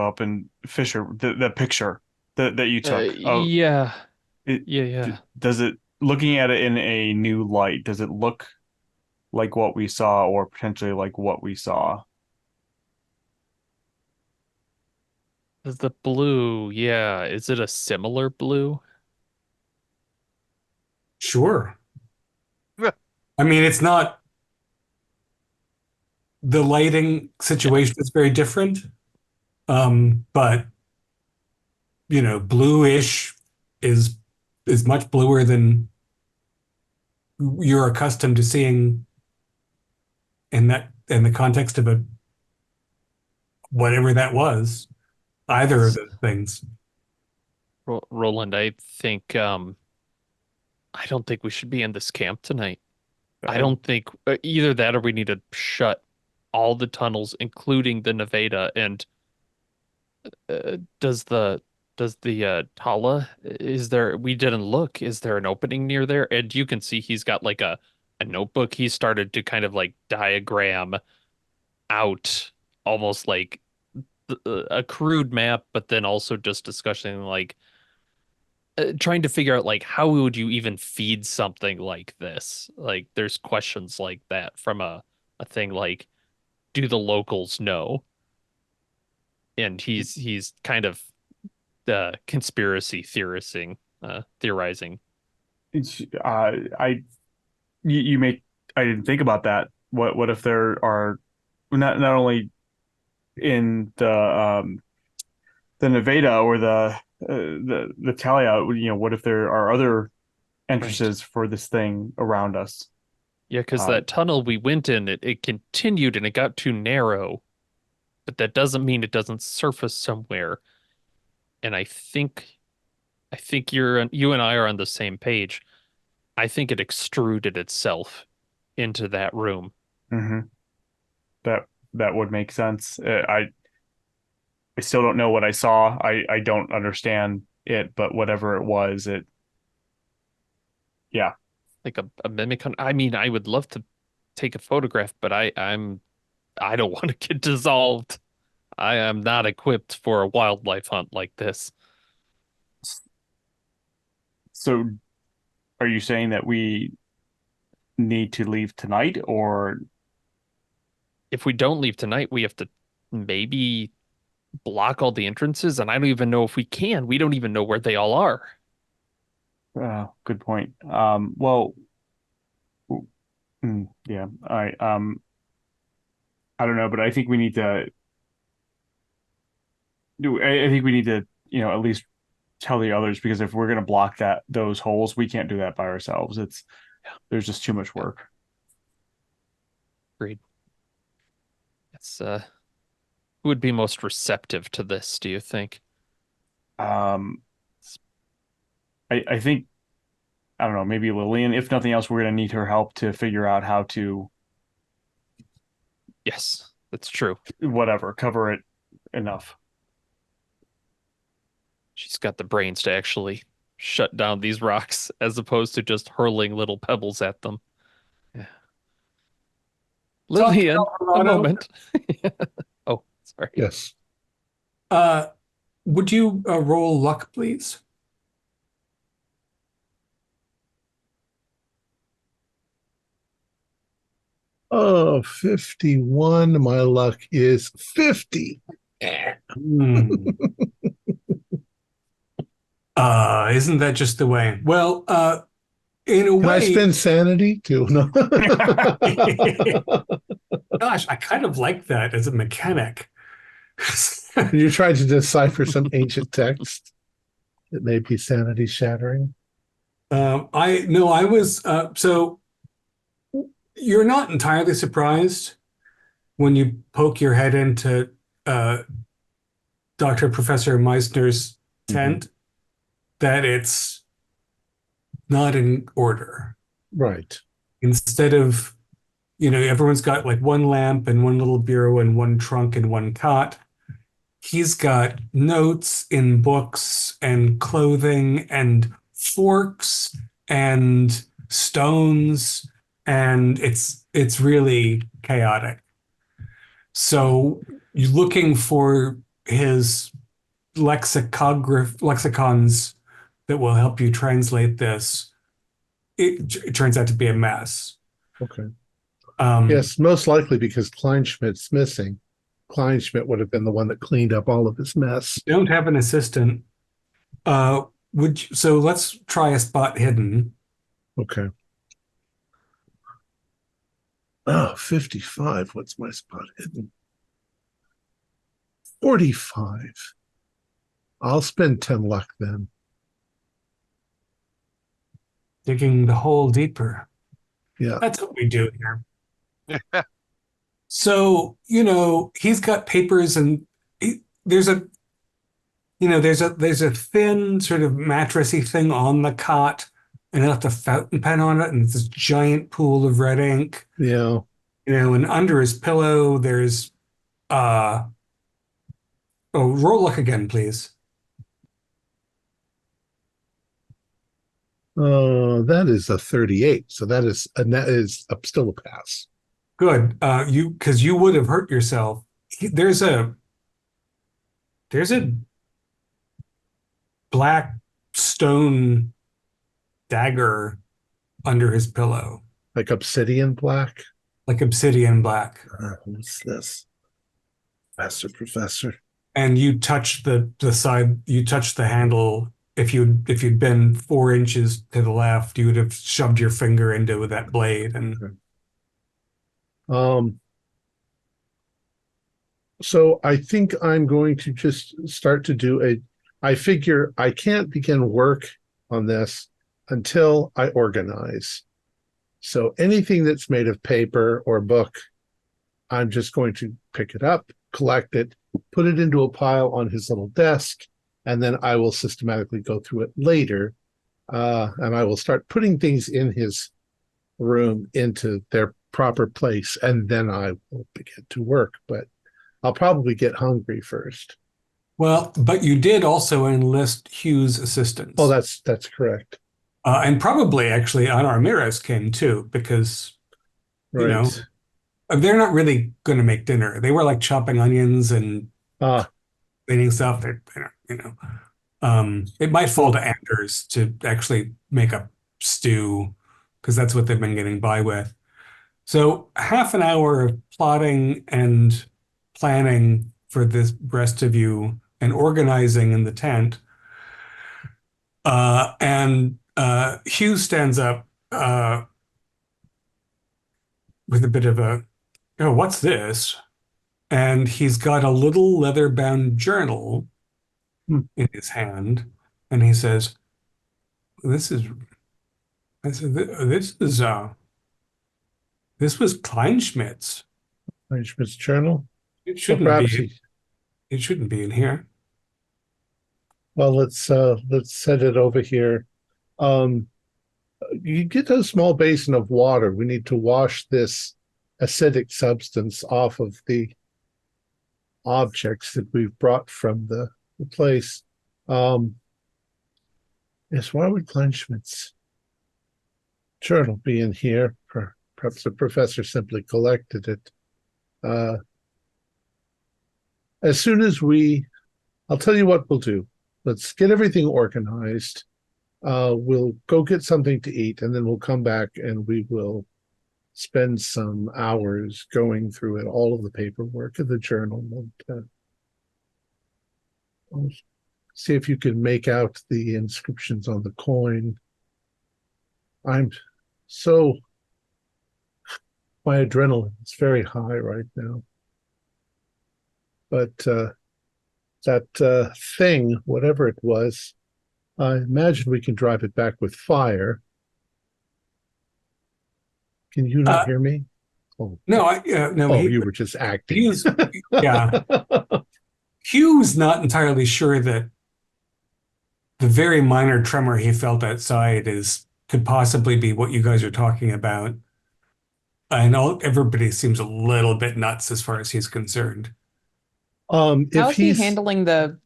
S2: up and Fisher, the picture that you took.
S5: Yeah.
S2: It,
S5: Yeah.
S2: does it, looking at it in a new light, does it look like what we saw or potentially like what we saw?
S5: The blue, yeah. Is it a similar blue?
S3: Sure. I mean, it's not, the lighting situation is very different. But bluish, is much bluer than you're accustomed to seeing in the context of a whatever that was, either of those things.
S5: Roland, I think I don't think we should be in this camp tonight. I don't think either that or we need to shut all the tunnels, including the Nevada. And does the Tala, is there, we didn't look, is there an opening near there? And you can see he's got like a notebook. He started to kind of like diagram out almost like a crude map, but then also just discussing like trying to figure out like how would you even feed something like this? Like there's questions like that from a thing like, do the locals know? And he's kind of conspiracy theorizing.
S2: It's you make I didn't think about that. What if there are not only in the Nevada or the Talia, what if there are other entrances for this thing around us?
S5: Yeah, because that tunnel we went in, it continued and it got too narrow, but that doesn't mean it doesn't surface somewhere. And I think you and I are on the same page. I think it extruded itself into that room.
S2: Mm-hmm. That would make sense. I still don't know what I saw. I don't understand it, but whatever it was, yeah.
S5: Like a mimic hunt. I mean, I would love to take a photograph, but I don't want to get dissolved. I am not equipped for a wildlife hunt like this.
S2: So are you saying that we need to leave tonight, or
S5: if we don't leave tonight, we have to maybe block all the entrances, and I don't even know if we can. We don't even know where they all are.
S2: good point. Well, yeah, I don't know, but I think we need to I think we need to, at least tell the others, because if we're going to block those holes, we can't do that by ourselves. There's just too much work.
S5: Agreed. It's who would be most receptive to this, do you think?
S2: I think, I don't know, maybe Lillian. If nothing else, we're going to need her help to figure out how to,
S5: Yes, that's true.
S2: cover it enough.
S5: She's got the brains to actually shut down these rocks as opposed to just hurling little pebbles at them. Yeah. Lillian, a moment. Oh, sorry.
S1: Yes.
S3: Would you roll luck, please?
S1: Oh, 51. My luck is 50.
S3: Isn't that just the way? Well, in a
S1: Can
S3: way,
S1: I spend sanity too? No.
S3: gosh, I kind of like that as a mechanic.
S1: You're trying to decipher some ancient text that may be sanity shattering.
S3: I was so you're not entirely surprised when you poke your head into Professor Meisner's tent that it's not in order.
S1: Right.
S3: Instead of, everyone's got like one lamp and one little bureau and one trunk and one cot. He's got notes in books and clothing and forks and stones, and it's really chaotic. So you're looking for his lexicons that will help you translate this. It turns out to be a mess.
S1: Okay. Yes, most likely because Kleinschmidt's missing. Kleinschmidt would have been the one that cleaned up all of his mess.
S3: Don't have an assistant. So let's try a spot hidden.
S1: Okay. Oh, 55. What's my spot hidden? 45. I'll spend 10 luck then.
S3: Digging the hole deeper.
S1: Yeah.
S3: That's what we do here. So, he's got papers and there's a there's a thin sort of mattressy thing on the cot and it left a fountain pen on it and it's this giant pool of red ink.
S1: Yeah.
S3: And under his pillow there's roll luck again, please.
S1: That is a 38. So that is still a pass.
S3: Good. Because you would have hurt yourself. There's a black stone dagger under his pillow.
S1: Like obsidian black?
S3: Like obsidian black.
S1: What's this? Professor.
S3: And you touch the side, you touch the handle. If you'd been 4 inches to the left, you would have shoved your finger into that blade. And
S1: so I think I'm going to just start to do I figure I can't begin work on this until I organize. So anything that's made of paper or book, I'm just going to pick it up, collect it, put it into a pile on his little desk, and then I will systematically go through it later. And I will start putting things in his room into their proper place, and then I will begin to work. But I'll probably get hungry first.
S3: well, but you did also enlist Hugh's assistance.
S1: Oh, that's correct.
S3: And probably actually Anar Ramirez came too, because
S1: Right.
S3: they're not really going to make dinner. They were like chopping onions and cleaning stuff. It might fall to Anders to actually make a stew because that's what they've been getting by with. So half an hour of plotting and planning for this rest of you and organizing in the tent. And Hugh stands up with a bit of what's this? And he's got a little leather-bound journal in his hand, and he says, this was Kleinschmidt's.
S1: Kleinschmidt's journal?
S3: It shouldn't be in here.
S1: Well, let's set it over here. You get a small basin of water. We need to wash this acidic substance off of the objects that we've brought from the place. Yes, why would Kleinschmidt's journal be in here? Perhaps the professor simply collected it. As soon as I'll tell you what we'll do. Let's get everything organized. We'll go get something to eat, and then we'll come back and we will spend some hours going through it, all of the paperwork of the journal. And, see if you can make out the inscriptions on the coin. My adrenaline is very high right now. But that thing, whatever it was, I imagine we can drive it back with fire. Can you not hear me? Oh.
S3: No, no.
S1: You were just acting.
S3: Hugh's not entirely sure that the very minor tremor he felt outside could possibly be what you guys are talking about. And everybody seems a little bit nuts as far as he's concerned.
S4: How's he handling the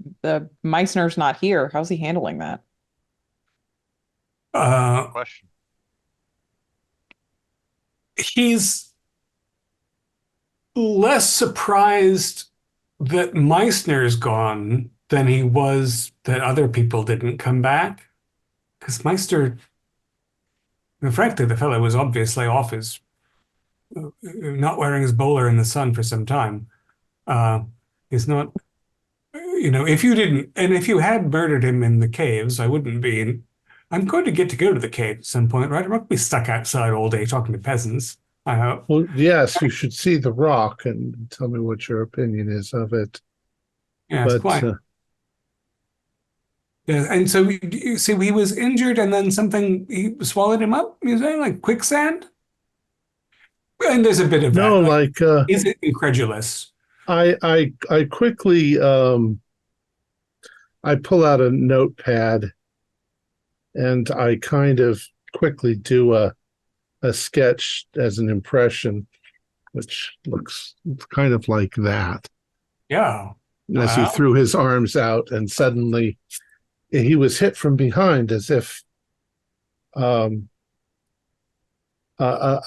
S4: Meisner's not here? How's he handling that?
S7: Question.
S3: He's less surprised that Meisner's gone than he was that other people didn't come back. Because Meisner, frankly, the fellow was obviously off his, not wearing his bowler in the sun for some time. He's not, if you had murdered him in the caves, I wouldn't be, I'm going to get to go to the cave at some point, right? I'm not going to be stuck outside all day talking to peasants, I hope.
S1: Well, yes, you should see the rock and tell me what your opinion is of it.
S3: Yeah, it's quite. Yeah, and so you see, he was injured, and then something he swallowed him up. You say like quicksand, and there's a bit of
S1: No,
S3: that. Like,
S1: like
S3: is it incredulous?
S1: I quickly I pull out a notepad and I kind of quickly do a sketch as an impression, which looks kind of like that.
S3: Yeah.
S1: As he
S3: Wow.
S1: threw his arms out, and suddenly he was hit from behind as if a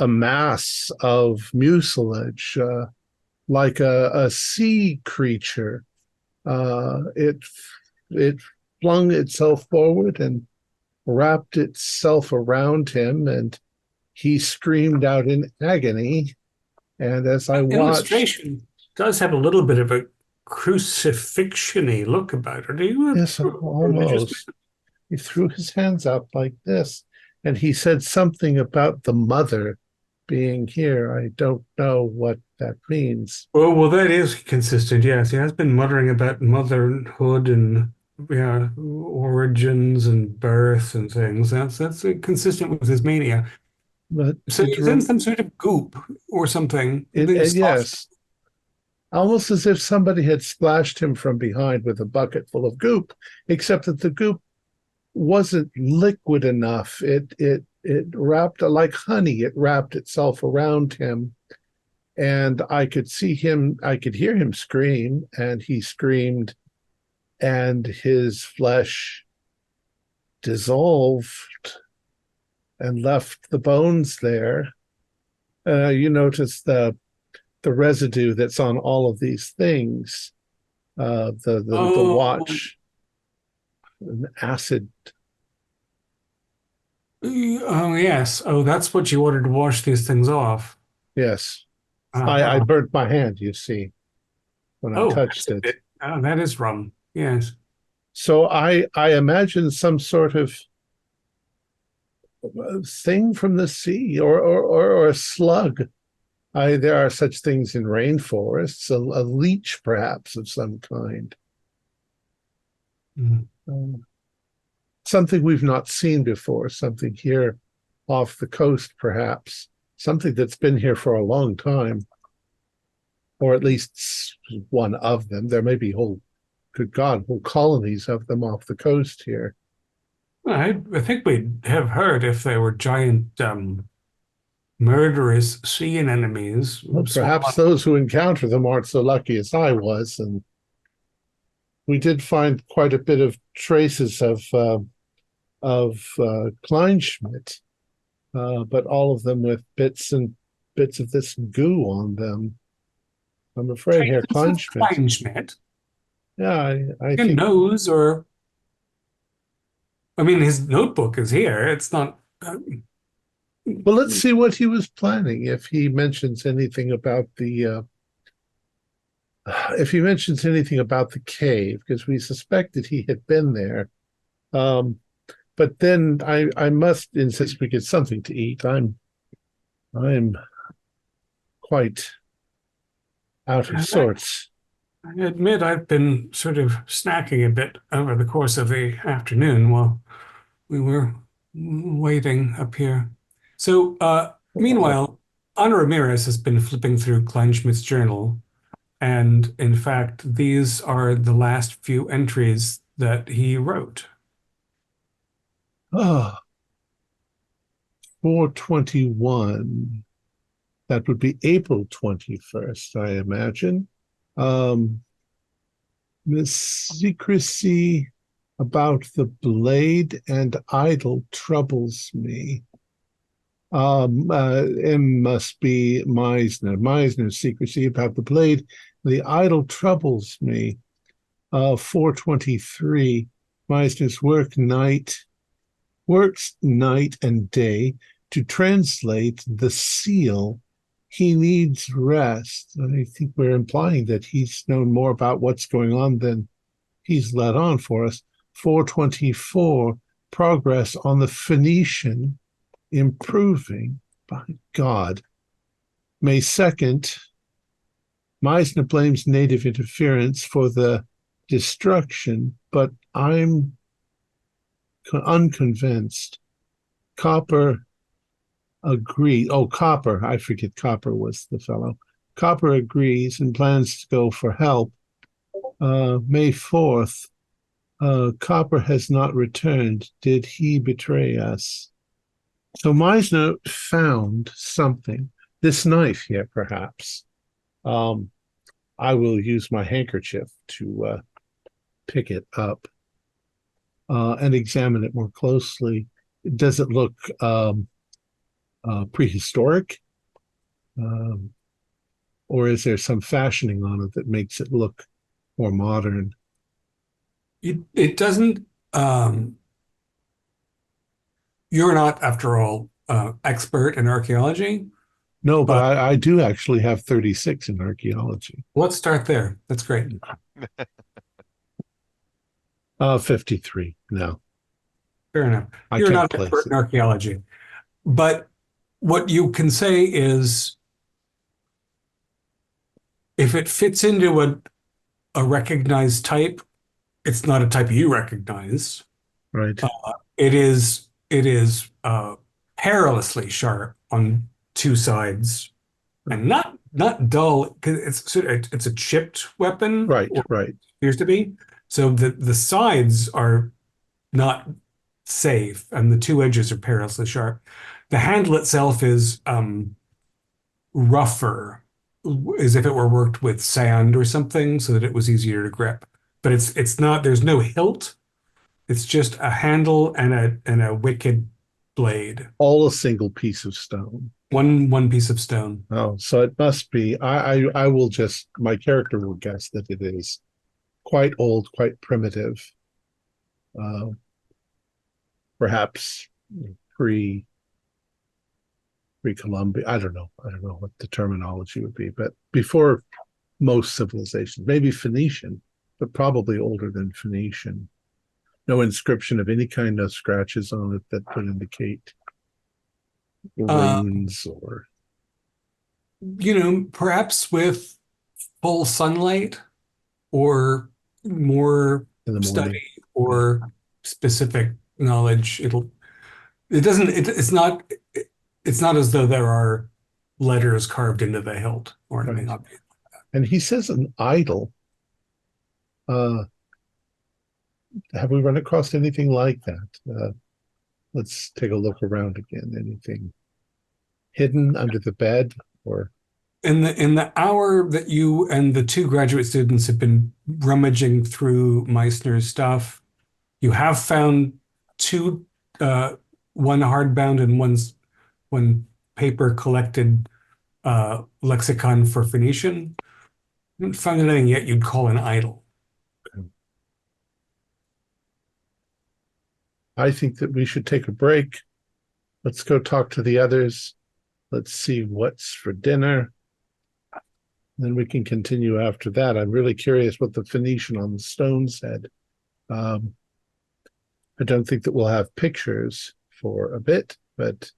S1: mass of mucilage, like a sea creature. It flung itself forward and wrapped itself around him, and he screamed out in agony. And as I watched,
S3: Illustration does have a little bit of a crucifixion-y look about it. Do you?
S1: yes, almost, he threw his hands up like this, and he said something about the mother being here. I don't know what that means.
S3: Well, that is consistent. Yes, he has been muttering about motherhood and yeah, origins and birth and things. That's consistent with his mania.
S1: But
S3: So he's in some sort of goop or something.
S1: yes, almost as if somebody had splashed him from behind with a bucket full of goop, except that the goop wasn't liquid enough. It wrapped like honey. It wrapped itself around him, and I could hear him scream, and he screamed, and his flesh dissolved and left the bones there. You notice the residue that's on all of these things. The watch, an acid.
S3: Oh, yes. Oh, that's what you ordered to wash these things off.
S1: Yes.
S3: Uh-huh.
S1: I burnt my hand, you see, when I touched it.
S3: Oh, that is rum. Yes.
S1: So I imagine some sort of thing from the sea, or a slug. There are such things in rainforests, a leech perhaps of some kind. Something we've not seen before, something here off the coast perhaps, something that's been here for a long time, or at least one of them. There may be whole colonies of them off the coast here.
S3: I think we'd have heard if they were giant murderous sea anemones.
S1: Well, perhaps those who encounter them aren't so lucky as I was, and we did find quite a bit of traces of Kleinschmidt, but all of them with bits of this goo on them. I'm afraid Herr
S3: Kleinschmidt.
S1: Yeah, I
S3: think
S1: knows,
S3: or I mean, his notebook is here. It's not.
S1: Well, let's see what he was planning. If he mentions anything about the cave, because we suspected he had been there. But then I must insist we get something to eat. I'm quite out of sorts.
S3: I admit I've been sort of snacking a bit over the course of the afternoon while we were waiting up here. So, meanwhile, Ana Ramirez has been flipping through Kleinschmidt's journal, and in fact, these are the last few entries that he wrote.
S1: 4/21. That would be April 21st, I imagine. The secrecy about the blade and idol troubles me. M must be Meisner. Meisner's secrecy about the blade, the idol troubles me. 4/23. Meisner's works night and day to translate the seal. He needs rest. I think we're implying that he's known more about what's going on than he's let on for us. 4/24, progress on the Phoenician improving. By God. May 2nd, Meisner blames native interference for the destruction, but I'm unconvinced. Copper agrees. Oh, Copper. I forget Copper was the fellow. Copper agrees and plans to go for help. May 4th. Copper has not returned. Did he betray us? So Meisner found something. This knife here, perhaps. I will use my handkerchief to pick it up and examine it more closely. Does it look prehistoric? Or is there some fashioning on it that makes it look more modern?
S3: It doesn't. You're not, after all, expert in archaeology.
S1: No, but I do actually have 36 in archaeology.
S3: Let's start there. That's great.
S1: 53. No.
S3: Fair enough.
S1: I
S3: You're
S1: can't
S3: not
S1: place
S3: expert
S1: it.
S3: in archaeology. But what you can say is if it fits into a recognized type, it's not a type you recognize.
S1: Right.
S3: It is perilously sharp on two sides, and not dull because it's a chipped weapon.
S1: Right.
S3: Or
S1: Right.
S3: appears to be. So the sides are not safe, and the two edges are perilously sharp. The handle itself is rougher, as if it were worked with sand or something, so that it was easier to grip. But it's not. There's no hilt. It's just a handle and a wicked blade.
S1: All a single piece of stone.
S3: One piece of stone.
S1: Oh, so it must be. I will just, my character will guess that it is quite old, quite primitive. Perhaps pre-Columbia. I don't know what the terminology would be, but before most civilizations, maybe Phoenician, but probably older than Phoenician. No inscription of any kind, no scratches on it that could indicate runes or.
S3: Perhaps with full sunlight or more study or specific knowledge, it's not as though there are letters carved into the hilt or anything like that.
S1: And he says an idol. Have we run across anything like that? Let's take a look around again. Anything hidden under the bed or?
S3: In the hour that you and the two graduate students have been rummaging through Meisner's stuff, you have found two, one hardbound and one paper collected lexicon for Phoenician. Haven't found anything yet you'd call an idol.
S1: I think that we should take a break. Let's go talk to the others. Let's see what's for dinner. Then we can continue after that. I'm really curious what the Phoenician on the stone said. I don't think that we'll have pictures for a bit, but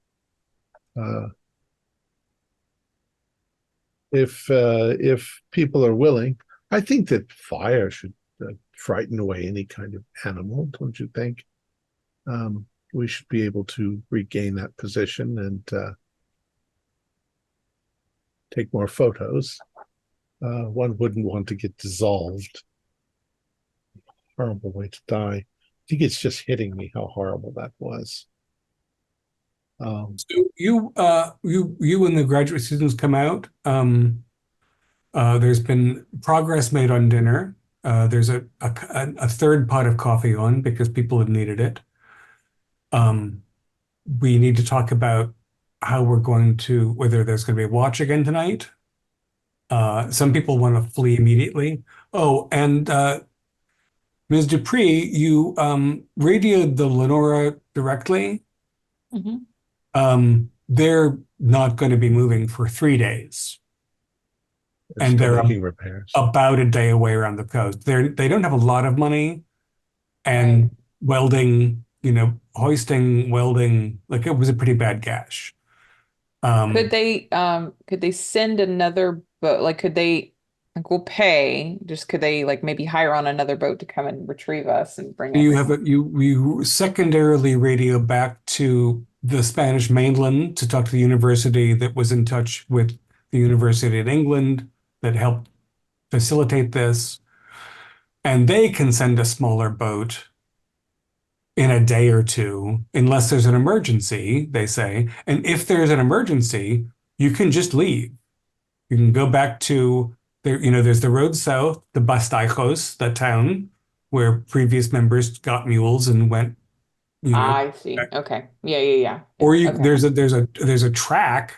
S1: if people are willing, I think that fire should frighten away any kind of animal, don't you think? We should be able to regain that position and take more photos. One wouldn't want to get dissolved. Horrible way to die. I think it's just hitting me how horrible that was.
S3: So you and the graduate students come out. There's been progress made on dinner. There's a third pot of coffee on because people have needed it. We need to talk about whether there's going to be a watch again tonight. Some people want to flee immediately. Oh, and Ms. Dupree, you radioed the Lenora directly.
S4: Mm-hmm.
S3: They're not going to be moving for 3 days. And they're
S1: making repairs.
S3: About a day away around the coast. They don't have a lot of money, and welding, hoisting, welding, like it was a pretty bad gash.
S4: Could they send another boat? Like, could they Like we'll pay. Just could they like maybe hire on another boat to come and retrieve us and bring
S3: You
S4: everything?
S3: have you secondarily radio back to the Spanish mainland to talk to the university that was in touch with the University of England that helped facilitate this, and they can send a smaller boat in a day or two, unless there's an emergency, they say. And if there's an emergency, you can just leave. You can go back to there, there's the road south, the Bastijos, that town where previous members got mules and went,
S4: I see.
S3: back.
S4: Okay. Yeah.
S3: Or
S4: Okay.
S3: there's a track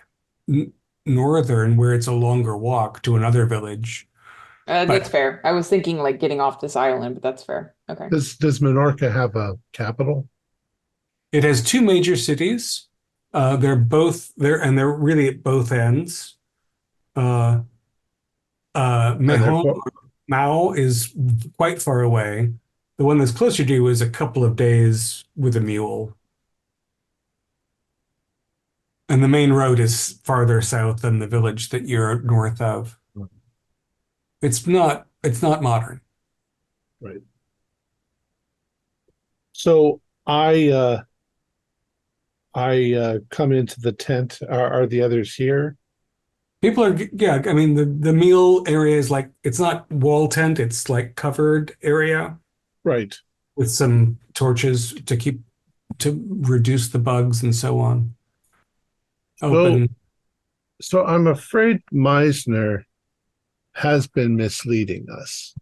S3: northern where it's a longer walk to another village.
S4: That's
S3: But
S4: fair. I was thinking like getting off this island, but that's fair. Okay.
S1: Does Menorca have a capital?
S3: it has two major cities. They're both there, and they're really at both ends. Uh,
S1: And they're
S3: Mahon, Mao is quite far away. The one that's closer to you is a couple of days with a mule. And the main road is farther south than the village that you're north of. It's not modern.
S1: right. So I come into the tent. Are the others here?
S3: People are, yeah, I mean, the meal area is like, it's not wall tent, it's like covered area
S1: Right.
S3: with some torches to reduce the bugs and so on. Open.
S1: So I'm afraid Meisner has been misleading us.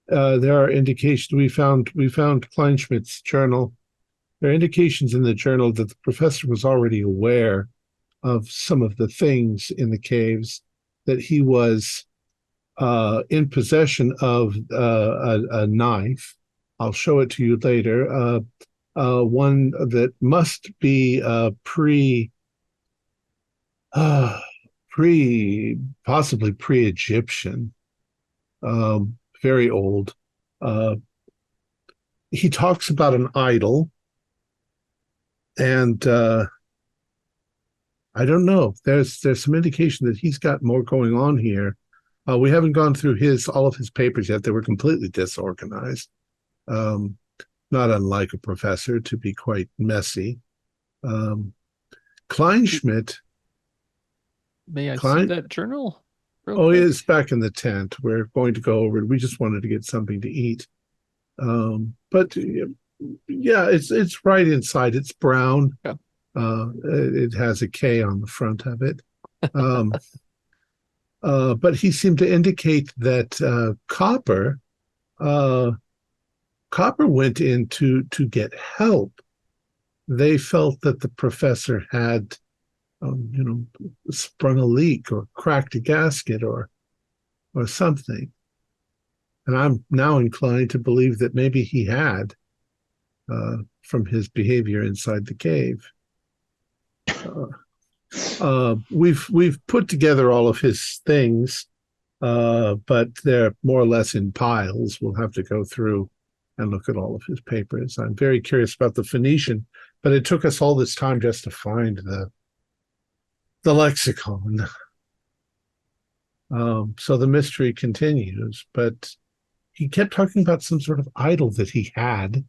S1: There are indications we found Kleinschmidt's journal. There are indications in the journal that the professor was already aware of some of the things in the caves, that he was in possession of a knife. I'll show it to you later. One that must be possibly pre-Egyptian, very old. He talks about an idol, and I don't know. There's some indication that he's got more going on here. We haven't gone through all of his papers yet. They were completely disorganized. Not unlike a professor to be quite messy. Kleinschmidt.
S5: May I see that journal?
S1: Oh, it's back in the tent. We're going to go over it. We just wanted to get something to eat. But yeah, it's right inside. It's brown.
S5: Yeah.
S1: It has a K on the front of it. But he seemed to indicate that Copper went in to get help. They felt that the professor had, sprung a leak or cracked a gasket or something. And I'm now inclined to believe that maybe he had, from his behavior inside the cave. We've put together all of his things, but they're more or less in piles. We'll have to go through and look at all of his papers. I'm very curious about the Phoenician, but it took us all this time just to find the lexicon. So the mystery continues, but he kept talking about some sort of idol that he had.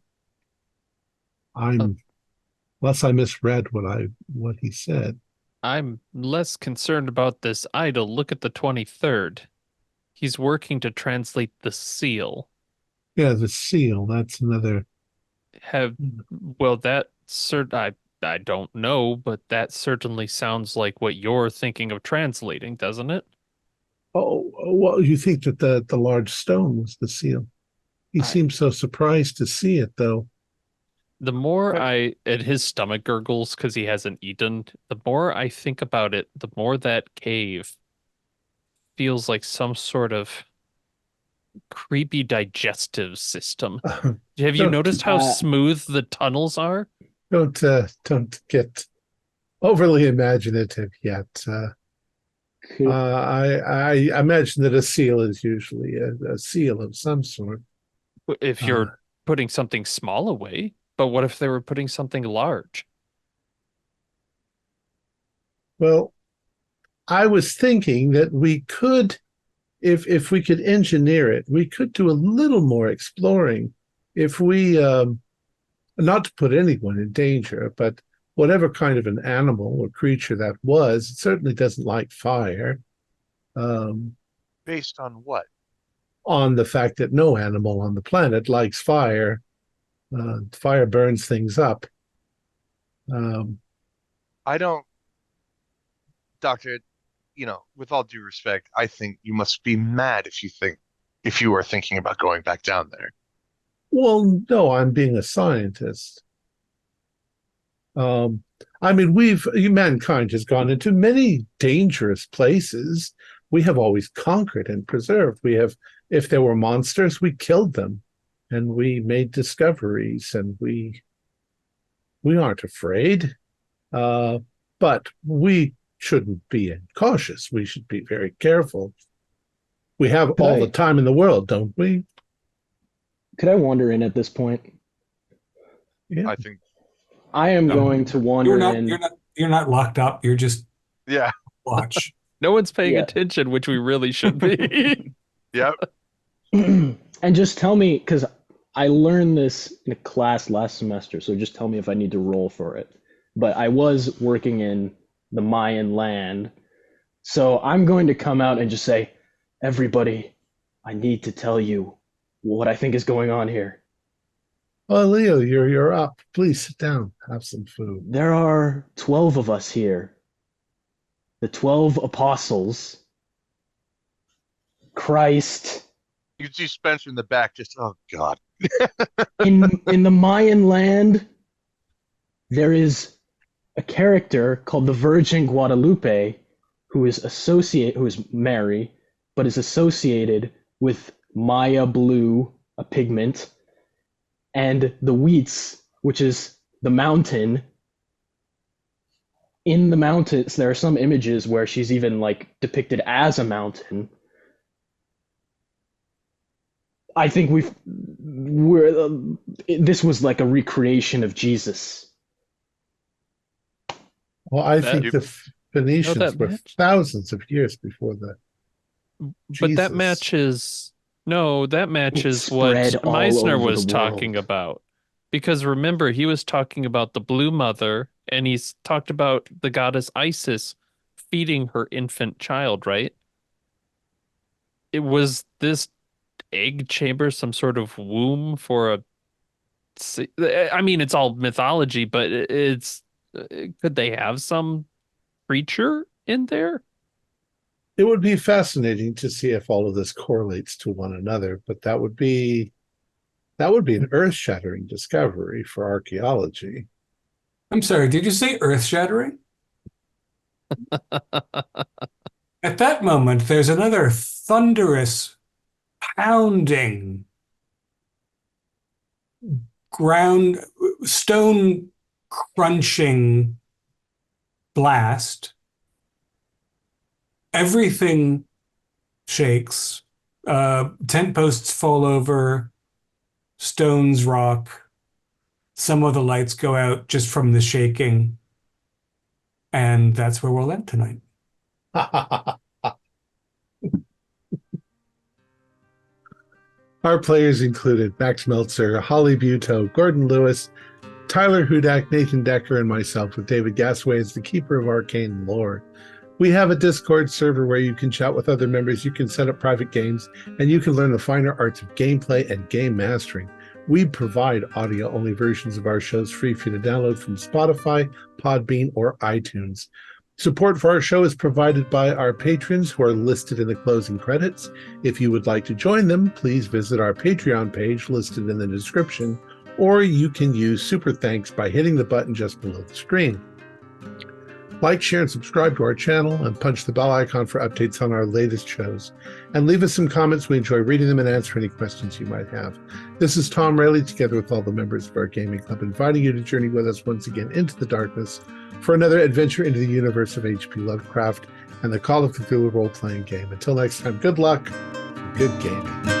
S1: Unless I misread what he said.
S5: I'm less concerned about this idol. Look at the 23rd. He's working to translate the seal.
S1: Yeah, the seal. That's another.
S5: I don't know, but that certainly sounds like what you're thinking of translating, doesn't it?
S1: Oh, well, you think that the large stone was the seal? He seemed so surprised to see it, though.
S5: The more and his stomach gurgles because he hasn't eaten, the more I think about it, the more that cave feels like some sort of creepy digestive system. Have you noticed how smooth the tunnels are?
S1: Don't get overly imaginative yet. I imagine that a seal is usually a seal of some sort.
S5: If you're putting something small away, but what if they were putting something large?
S1: Well, I was thinking that we could, if we could engineer it, we could do a little more exploring. If we, not to put anyone in danger, but whatever kind of an animal or creature that was, it certainly doesn't like fire.
S7: Based on what?
S1: On the fact that no animal on the planet likes fire. Fire burns things up.
S7: I don't, Doctor, with all due respect, I think you must be mad if you are thinking about going back down there.
S1: Well, no, I'm being a scientist. I mean, mankind has gone into many dangerous places. We have always conquered and preserved. If there were monsters, we killed them, and we made discoveries, and we aren't afraid. But we shouldn't be incautious. We should be very careful. We have all the time in the world, don't we?
S6: Could I wander in at this point?
S1: Yeah.
S7: I think.
S6: I am going to wander in.
S3: You're not locked up. You're just watch.
S5: No one's paying attention, which we really should be.
S7: Yep.
S6: And just tell me, because I learned this in a class last semester, so just tell me if I need to roll for it. But I was working in the Mayan land, so I'm going to come out and just say, everybody, I need to tell you what I think is going on here.
S1: Oh, Leo, you're up. Please sit down. Have some food.
S6: There are 12 of us here. The 12 apostles. Christ.
S7: You see Spencer in the back, just, oh, God.
S6: In the Mayan land, there is a character called the Virgin Guadalupe who is Mary, but is associated with Maya blue, a pigment, and the Wheats, which is the mountain. In the mountains, there are some images where she's even depicted as a mountain. I think this was like a recreation of Jesus.
S1: Well, I think the Phoenicians were thousands of years before that.
S5: But that matches what Meisner was talking about. Because remember, he was talking about the Blue Mother, and he's talked about the goddess Isis feeding her infant child, right? It was this egg chamber, some sort of womb for I mean, it's all mythology, but could they have some creature in there?
S1: It would be fascinating to see if all of this correlates to one another, but that would be an earth-shattering discovery for archaeology.
S3: I'm sorry, did you say earth-shattering? At that moment, there's another thunderous, pounding, stone crunching blast. Everything shakes. Tent posts fall over. Stones rock. Some of the lights go out just from the shaking. And that's where we'll end tonight.
S1: Our players included Max Meltzer, Holly Buteau, Gordon Lewis, Tyler Hudak, Nathan Decker, and myself, with David Gassaway as the keeper of arcane lore. We have a Discord server where you can chat with other members, you can set up private games, and you can learn the finer arts of gameplay and game mastering. We provide audio-only versions of our shows free for you to download from Spotify, Podbean, or iTunes. Support for our show is provided by our patrons who are listed in the closing credits. If you would like to join them, please visit our Patreon page listed in the description, or you can use Super Thanks by hitting the button just below the screen. Like, share, and subscribe to our channel, and punch the bell icon for updates on our latest shows. And leave us some comments. We enjoy reading them and answer any questions you might have. This is Thom Raley, together with all the members of our gaming club, inviting you to journey with us once again into the darkness for another adventure into the universe of H.P. Lovecraft and the Call of Cthulhu role-playing game. Until next time, good luck, good gaming.